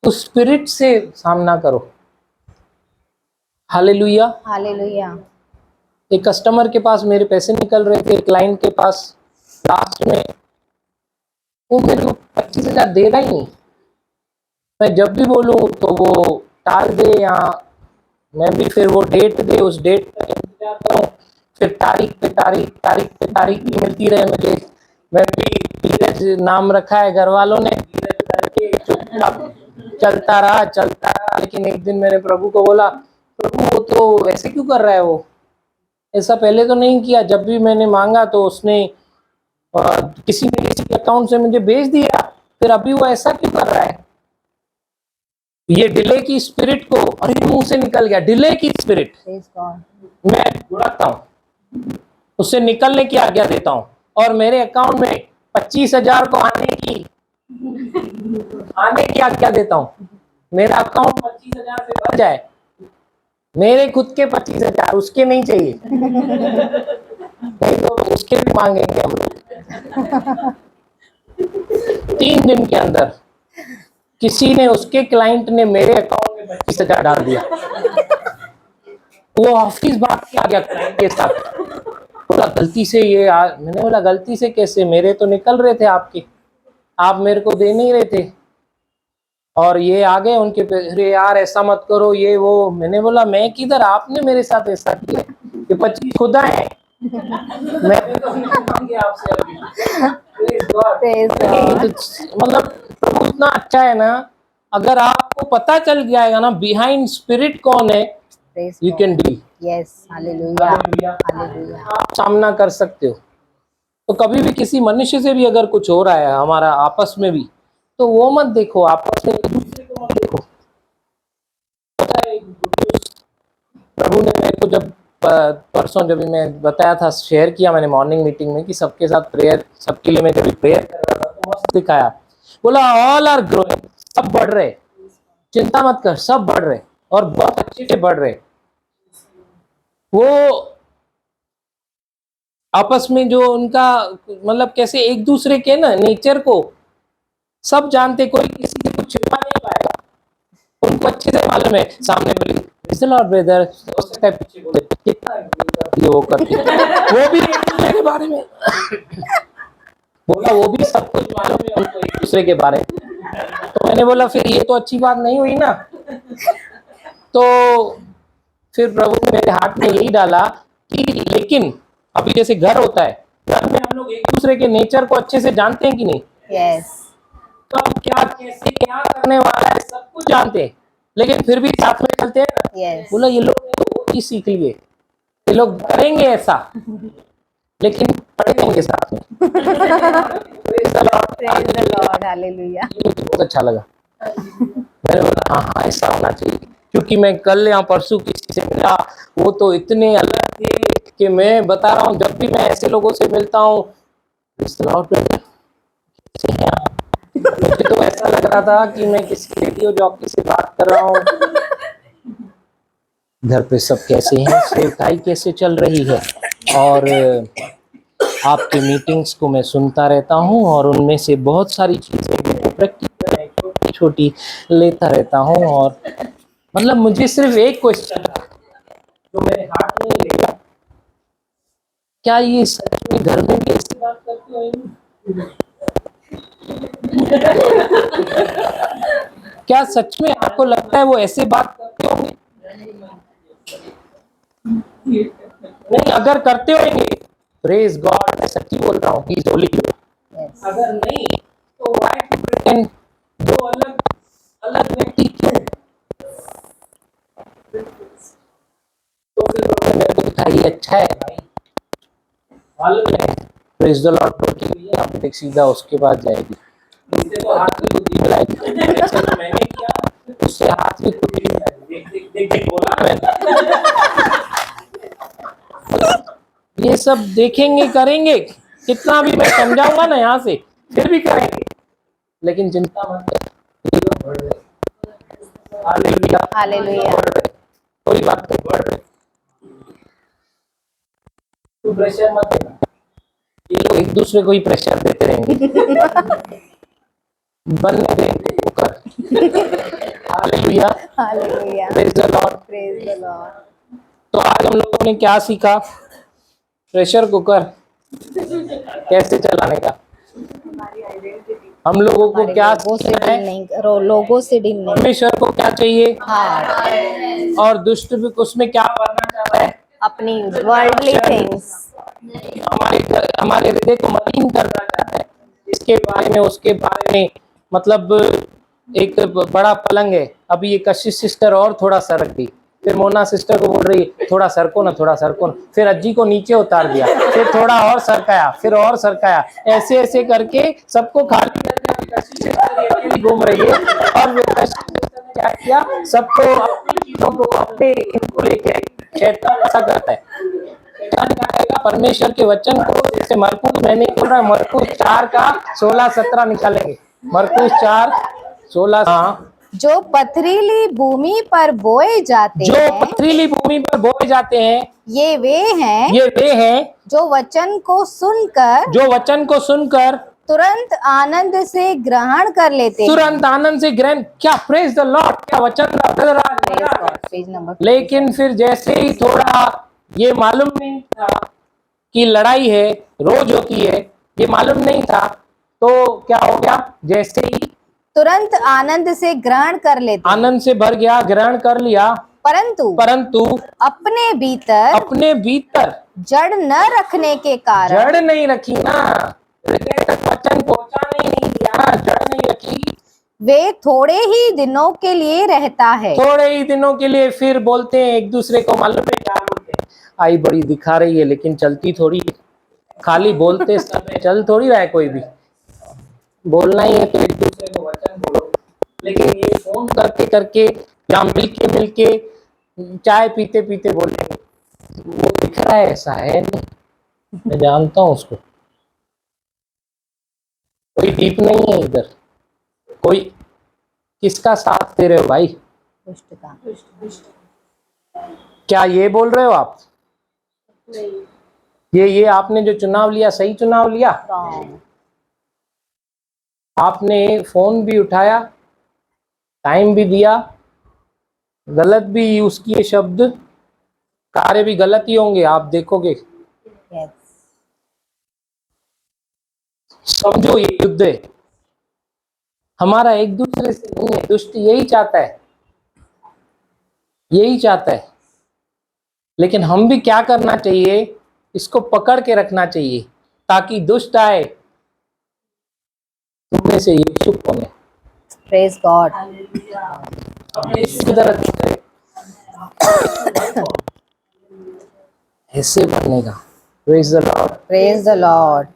उस स्पिरिट से सामना करो। हालेलुया। Hallelujah. एक कस्टमर के पास मेरे पैसे निकल रहे थे, क्लाइंट के पास, लास्ट में वो मेरे को 25,000 दे रहा ही नहीं। मैं जब भी बोलूँ तो वो टाल दे, या मैं भी फिर वो डेट दे, उस डेट का इंतजार करूँ, फिर तारीख पे तारीख भी मिलती रहे मुझे। मैं भी धीरज नाम रखा है घर वालों ने, धीरज करके चुपचाप चलता रहा। लेकिन एक दिन मैंने प्रभु को बोला, प्रभु वो तो ऐसे क्यों कर रहा है, वो ऐसा पहले तो नहीं किया। जब भी मैंने मांगा तो उसने किसी के अकाउंट से मुझे भेज दिया, फिर अभी वो ऐसा क्यों कर रहा है। ये डिले की स्पिरिट को, अरे मुंह से निकल गया, डिले की स्पिरिट Praise God. मैं बुलाता हूँ, उससे निकलने की आज्ञा देता हूँ, और मेरे अकाउंट में 25,000 को आने की आज्ञा देता हूँ। मेरा अकाउंट 25,000 से भर जाए, मेरे खुद के 25,000, उसके नहीं चाहिए। नहीं तो उसके भी मांगेंगे हम लोग। 3 दिन के अंदर किसी ने, उसके क्लाइंट ने मेरे अकाउंट में 25,000 डाल दिया। वो ऑफिस बात किया गया क्लाइंट के साथ, बोला गलती से ये मैंने बोला गलती से कैसे, मेरे तो निकल रहे थे आपके, आप मेरे को दे नहीं रहे थे, और ये आ गए उनके पे, अरे यार ऐसा मत करो ये वो। मैंने बोला मैं किधर, आपने मेरे साथ ऐसा किया, ये 25 खुदा है। मैं आपसे अभी Praise God. मतलब प्रभु इतना अच्छा है ना, अगर आपको पता चल जाएगा ना बिहाइंड स्पिरिट कौन है, Praise you God. Can deal, Yes. Hallelujah. Hallelujah. आप सामना कर सकते हो। तो कभी भी किसी मनुष्य से भी अगर कुछ हो रहा है हमारा आपस में भी, तो वो मत देखो, आपस में एक दूसरे को मत देखो। पता है प्रभु ने मेरे को जब परसों जब मैं बताया था, शेयर किया मैंने मॉर्निंग मीटिंग में कि सबके साथ प्रेयर, सबके लिए मैं जब प्रेयर कर रहा था तो मस्त दिखाया, बोला ऑल आर ग्रोइंग, सब बढ़ रहे, चिंता मत कर, सब बढ़ रहे और बहुत अच्छे से बढ़ रहे। वो आपस में जो उनका मतलब कैसे एक दूसरे के ना नेचर को सब जानते, कोई किसी से कुछ छिपा नहीं पाएगा, उनको अच्छे से मालूम है। सामने बोली ब्रदर, हो सकता है पीछे बोले कितना ये वो करती, वो भी एक दूसरे के बारे में बोला, वो भी सब कुछ मालूम है उनको एक दूसरे के बारे में। तो मैंने बोला फिर ये तो अच्छी बात नहीं हुई ना। तो फिर प्रभु ने मेरे हाथ में यही डाला कि लेकिन अभी जैसे घर होता है, घर में हम लोग एक दूसरे के नेचर को अच्छे से जानते हैं कि नहीं। Yes. तो हम क्या कैसे क्या करने वाला है सब कुछ जानते हैं, लेकिन फिर भी साथ में चलते हैं ना। Yes. बोला ये लोग ने वो चीज सीख लिए, ये लोग करेंगे ऐसा, लेकिन पढ़ेंगे साथ में। Praise the Lord. Praise the Lord. Hallelujah. ये मुझे बहुत अच्छा लगा। मैंने बोला हाँ ऐसा होना चाहिए, क्योंकि मैं कल या परसों किसी से मिला, वो तो इतने अलग थे कि मैं बता रहा हूँ, जब भी मैं ऐसे लोगों से मिलता हूँ, कैसे हैं आप? मुझे तो ऐसा लग रहा था कि मैं किसी रेडियो जॉकी से बात कर रहा हूँ। घर पे सब कैसे हैं, सेवकाई कैसे चल रही है, और आपके मीटिंग्स को मैं सुनता रहता हूँ और उनमें से बहुत सारी चीजें प्रैक्टिकल छोटी छोटी लेता रहता हूँ। और मतलब मुझे सिर्फ एक क्वेश्चन था जो मेरे हाथ में लेगा, क्या ये सच में घर में भी ऐसी बात करते हो? क्या सच में आपको लगता है वो ऐसे बात करते होंगे? नहीं, अगर करते होंगे, प्रेज गॉड, मैं सच्ची बोल रहा हूँ, ही इज होली। Yes. अगर नहीं तो व्हाई टू प्रिटेंड? दो अलग अलग व्यक्ति क्यों? तो फिर मेरे को दिखाई अच्छा है भाई, मालूम है, प्रेज द लॉर्ड बोल के लिए आप देख सीधा उसके बाद जाएगी, उससे तो हाथ भी खुद ही मिलाएगी। जैसे तो मैंने किया, उससे हाथ भी खुद ही मिलाएगी। देख देख देख बोला मैंने। ये सब देखेंगे, करेंगे, कितना भी मैं समझाऊंगा ना यहाँ से, फिर भी करेंगे, लेकिन चिंता मत कर, हालेलुया, हालेलुया। कोई बात नहीं, बढ़ रहे, तू प्रेशर मत देना, ये लोग एक दूसरे को ही प्रेशर देते रहेंगे, बनने देंगे cooker. Hallelujah, hallelujah. Praise the Lord. Praise the Lord. तो आज हम लोगों ने क्या सीखा? प्रेशर कुकर कैसे चलाने का, हम लोगों को क्या लोगों से सीखना डील है, नहीं करो, लोगों से डील नहीं। परमेश्वर को क्या चाहिए, हाँ, और दुष्ट भी उसमें क्या करना चाहता है, अपनी वर्ल्डली थिंग्स। हमारे हृदय को मलिन करना चाहता है। इसके बारे में, उसके बारे में, मतलब एक बड़ा पलंग है, अभी ये कशिश सिस्टर और थोड़ा सरक गई, फिर मोना सिस्टर को बोल रही है थोड़ा सरको ना, थोड़ा सरको ना, फिर अज्जी को नीचे उतार दिया, फिर थोड़ा और सरकाया, फिर और सरकाया, ऐसे ऐसे करके सबको खाली करके अभी कशिश सिस्टर अकेली घूम रही है। और वो कशिश सिस्टर ने क्या किया, सबको अपनी चीजों को, अपने इनको लेके, शैतान ऐसा करता है, शैतान क्या करेगा, परमेश्वर के वचन को, जैसे मरकुस, मैंने बोल रहा मरकुस 4 का 16-17 निकालेंगे, मरकुस 4:16। हाँ, जो पथरीली भूमि पर बोए जाते जो हैं, पथरीली भूमि पर बोए जाते हैं, ये वे हैं जो वचन को सुनकर तुरंत आनंद से ग्रहण कर लेते हैं। तुरंत आनंद से ग्रहण, क्या प्रेज द लॉर्ड, क्या वचन पेज नंबर। लेकिन फिर जैसे ही थोड़ा ये मालूम नहीं था कि लड़ाई है, रोज होती है, ये मालूम नहीं था, तो क्या हो गया, जैसे ही तुरंत आनंद से ग्रहण कर लेते हैं। आनंद से भर गया, ग्रहण कर लिया, परंतु अपने भीतर जड़ न रखने के कारण, जड़ नहीं रखी ना, हृदय तक वचन पहुंचाने ही नहीं दिया, जड़ नहीं रखी, वे थोड़े ही दिनों के लिए रहता है। थोड़े ही दिनों के लिए, फिर बोलते हैं एक दूसरे को, मालूम है क्या बोलते हैं, आई बड़ी दिखा रही है लेकिन चलती थोड़ी, खाली बोलते समय चल थोड़ी रहा है, कोई भी बोलना ही है तो एक दूसरे को वचन बोलो, लेकिन ये फोन करके करके या मिलके चाय पीते पीते बोलेंगे, वो दिख रहा है, ऐसा है नहीं, मैं जानता हूँ उसको, कोई डीप नहीं है इधर, कोई किसका साथ दे रहे हो भाई, दुष्ट का। क्या ये बोल रहे हो आप, ये आपने जो चुनाव लिया, सही चुनाव लिया, आपने फोन भी उठाया, टाइम भी दिया, गलत भी यूज किए शब्द, कार्य भी गलत ही होंगे, आप देखोगे। Yes. समझो ये युद्ध है हमारा, एक दूसरे से नहीं है, दुष्ट यही चाहता है, यही चाहता है, लेकिन हम भी क्या करना चाहिए, इसको पकड़ के रखना चाहिए, ताकि दुष्ट आए तुमने से यीशु कौन है, Praise God. ऐसे बनेगा। Praise the Lord. Praise the Lord.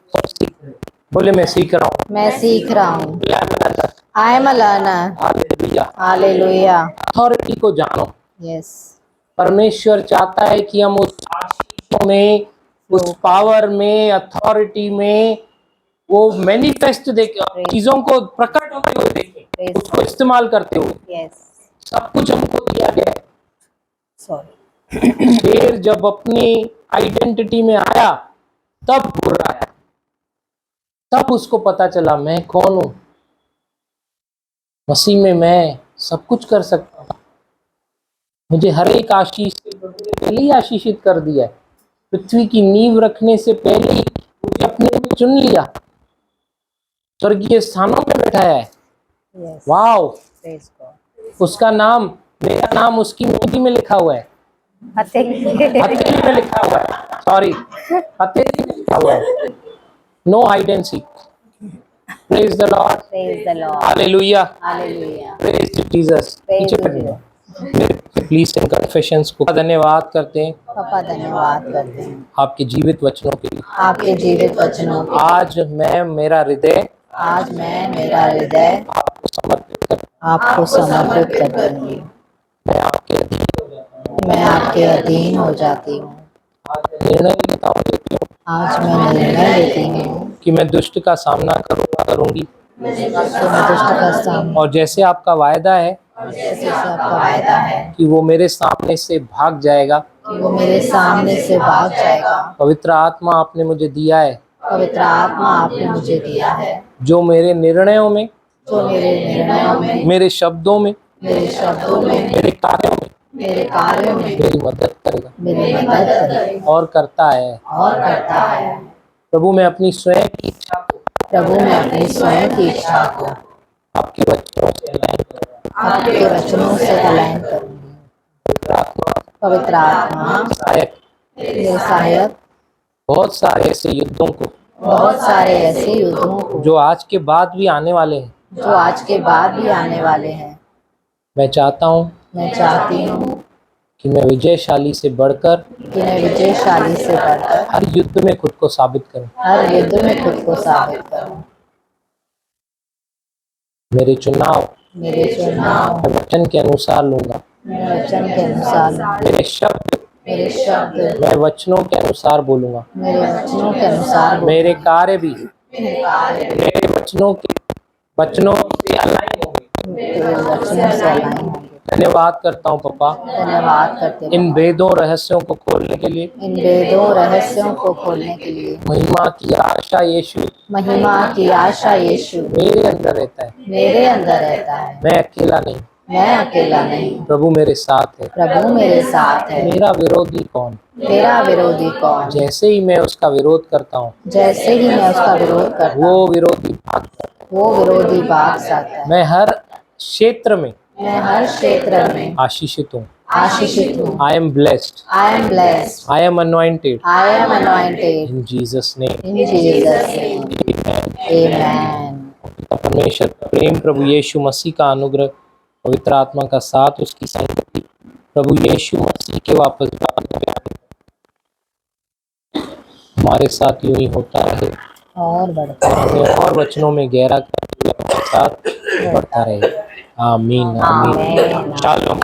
बोले मैं सीख रहा हूँ, मैं सीख रहा हूँ। I am a learner. Hallelujah. Hallelujah. Authority को जानो, Yes. परमेश्वर चाहता है कि हम उस आशीषों में, उस पावर में, अथॉरिटी में वो मैनिफेस्ट देखे, चीजों को प्रकट होते हुए देखें, उसको इस्तेमाल करते हुए। Yes. सब कुछ हमको दिया गया है। Sorry. शेर जब अपनी आइडेंटिटी में आया तब बोल रहा है, तब उसको पता चला मैं कौन हूं, मसीह में मैं सब कुछ कर सकता हूं, मुझे हर एक आशीष से पहले ही आशीषित कर दिया है, पृथ्वी की नींव रखने से पहले ही मुझे अपने में चुन लिया, स्वर्गीय स्थानों में बैठाया है। Yes. Wow, Praise God. उसका नाम, मेरा नाम उसकी मेहंदी में लिखा हुआ है। हथेली में लिखा हुआ है, सॉरी, हथेली में लिखा हुआ है, no hide and seek. Praise the Lord, Praise the Lord. Hallelujah, Hallelujah. Praise to Jesus. Praise पीछे to पढ़िए, प्लीज इन कन्फेशंस को धन्यवाद करते हैं पापा धन्यवाद करते हैं आपके जीवित वचनों के लिए। आपके जीवित वचनों के। आज मैं मेरा हृदय आज मैं मेरा हृदय आपको समर्पित कर, आपको समर्पित कर दूंगी। मैं आपके अधीन हो जाता हूँ। मैं आपके अधीन हो जाती हूँ। निर्णय लेता हूँ आज मैं निर्णय लेती हूँ कि मैं दुष्ट का सामना करूंगी, कि मैं दुष्ट का सामना, और जैसे आपका वायदा है जैसे आपका वायदा है कि वो मेरे सामने से भाग जाएगा, कि वो मेरे सामने से भाग जाएगा। पवित्र आत्मा आपने मुझे दिया है, पवित्र आत्मा आपने मुझे दिया है, जो मेरे निर्णयों में, जो मेरे निर्णयों में, मेरे शब्दों में, मेरे शब्दों में, मेरे कार्यों में मेरे कार्यों में मेरी मदद करेगा मेरी मदद करेगा और करता है। और करता है। प्रभु मैं अपनी स्वयं की इच्छा को प्रभु मैं अपनी स्वयं की इच्छा को आपके वचनों से अलाइन करूंगा। आपके वचनों से अलाइन करूंगी। पवित्र आत्मा सहायक, मेरे सहायक, बहुत सारे ऐसे युद्धों को बहुत सारे ऐसे युद्धों को जो आज के बाद भी आने वाले हैं, जो आज के बाद भी आने वाले हैं, मैं चाहता हूँ मैं चाहती हूँ कि मैं विजयशाली से बढ़कर कि मैं विजयशाली से बढ़कर हर युद्ध में खुद को साबित करूं। हर युद्ध में खुद को साबित करूं। मेरे चुनाव मेरे चुनाव मैं वचन के अनुसार लूंगा, मैं वचन के अनुसार, मेरे शब्द मैं वचनों के अनुसार बोलूंगा, मेरे वचनों के अनुसार, मेरे कार्य भी मेरे कार्य मेरे वचनों से अलाइन होंगे। मेरे वचनों से अलाइन होंगे। धन्यवाद करता हूँ पापा धन्यवाद करते हैं इन वेदों रहस्यों को खोलने के लिए, इन वेदों रहस्यों को खोलने के लिए। महिमा की आशा यीशु महिमा की आशा यीशु मेरे अंदर रहता है, मेरे अंदर रहता है। मैं अकेला नहीं, मैं अकेला नहीं, प्रभु मेरे साथ है। प्रभु मेरे साथ है। मेरा विरोधी कौन? मेरा विरोधी कौन? जैसे ही मैं उसका विरोध करता हूँ, जैसे ही मैं उसका विरोध करता हूँ, वो विरोधी भागता है। वो विरोधी भाग जाता है। मैं हर क्षेत्र में मैं हर क्षेत्र में आशीषित हूँ। आशीषित हूँ। I am blessed. I am blessed. I am anointed. I am anointed. In Jesus' name. In Jesus' name. Amen. परमेश्वर का प्रेम, प्रभु यीशु मसीह का अनुग्रह, पवित्र आत्मा का साथ, उसकी संगति, प्रभु यीशु मसीह के वापस हमारे साथ यूं ही होता रहे और बढ़ता और वचनों में गहरा करके हमारे साथ बढ़ता रहे। आमीन आमीन। शालोम।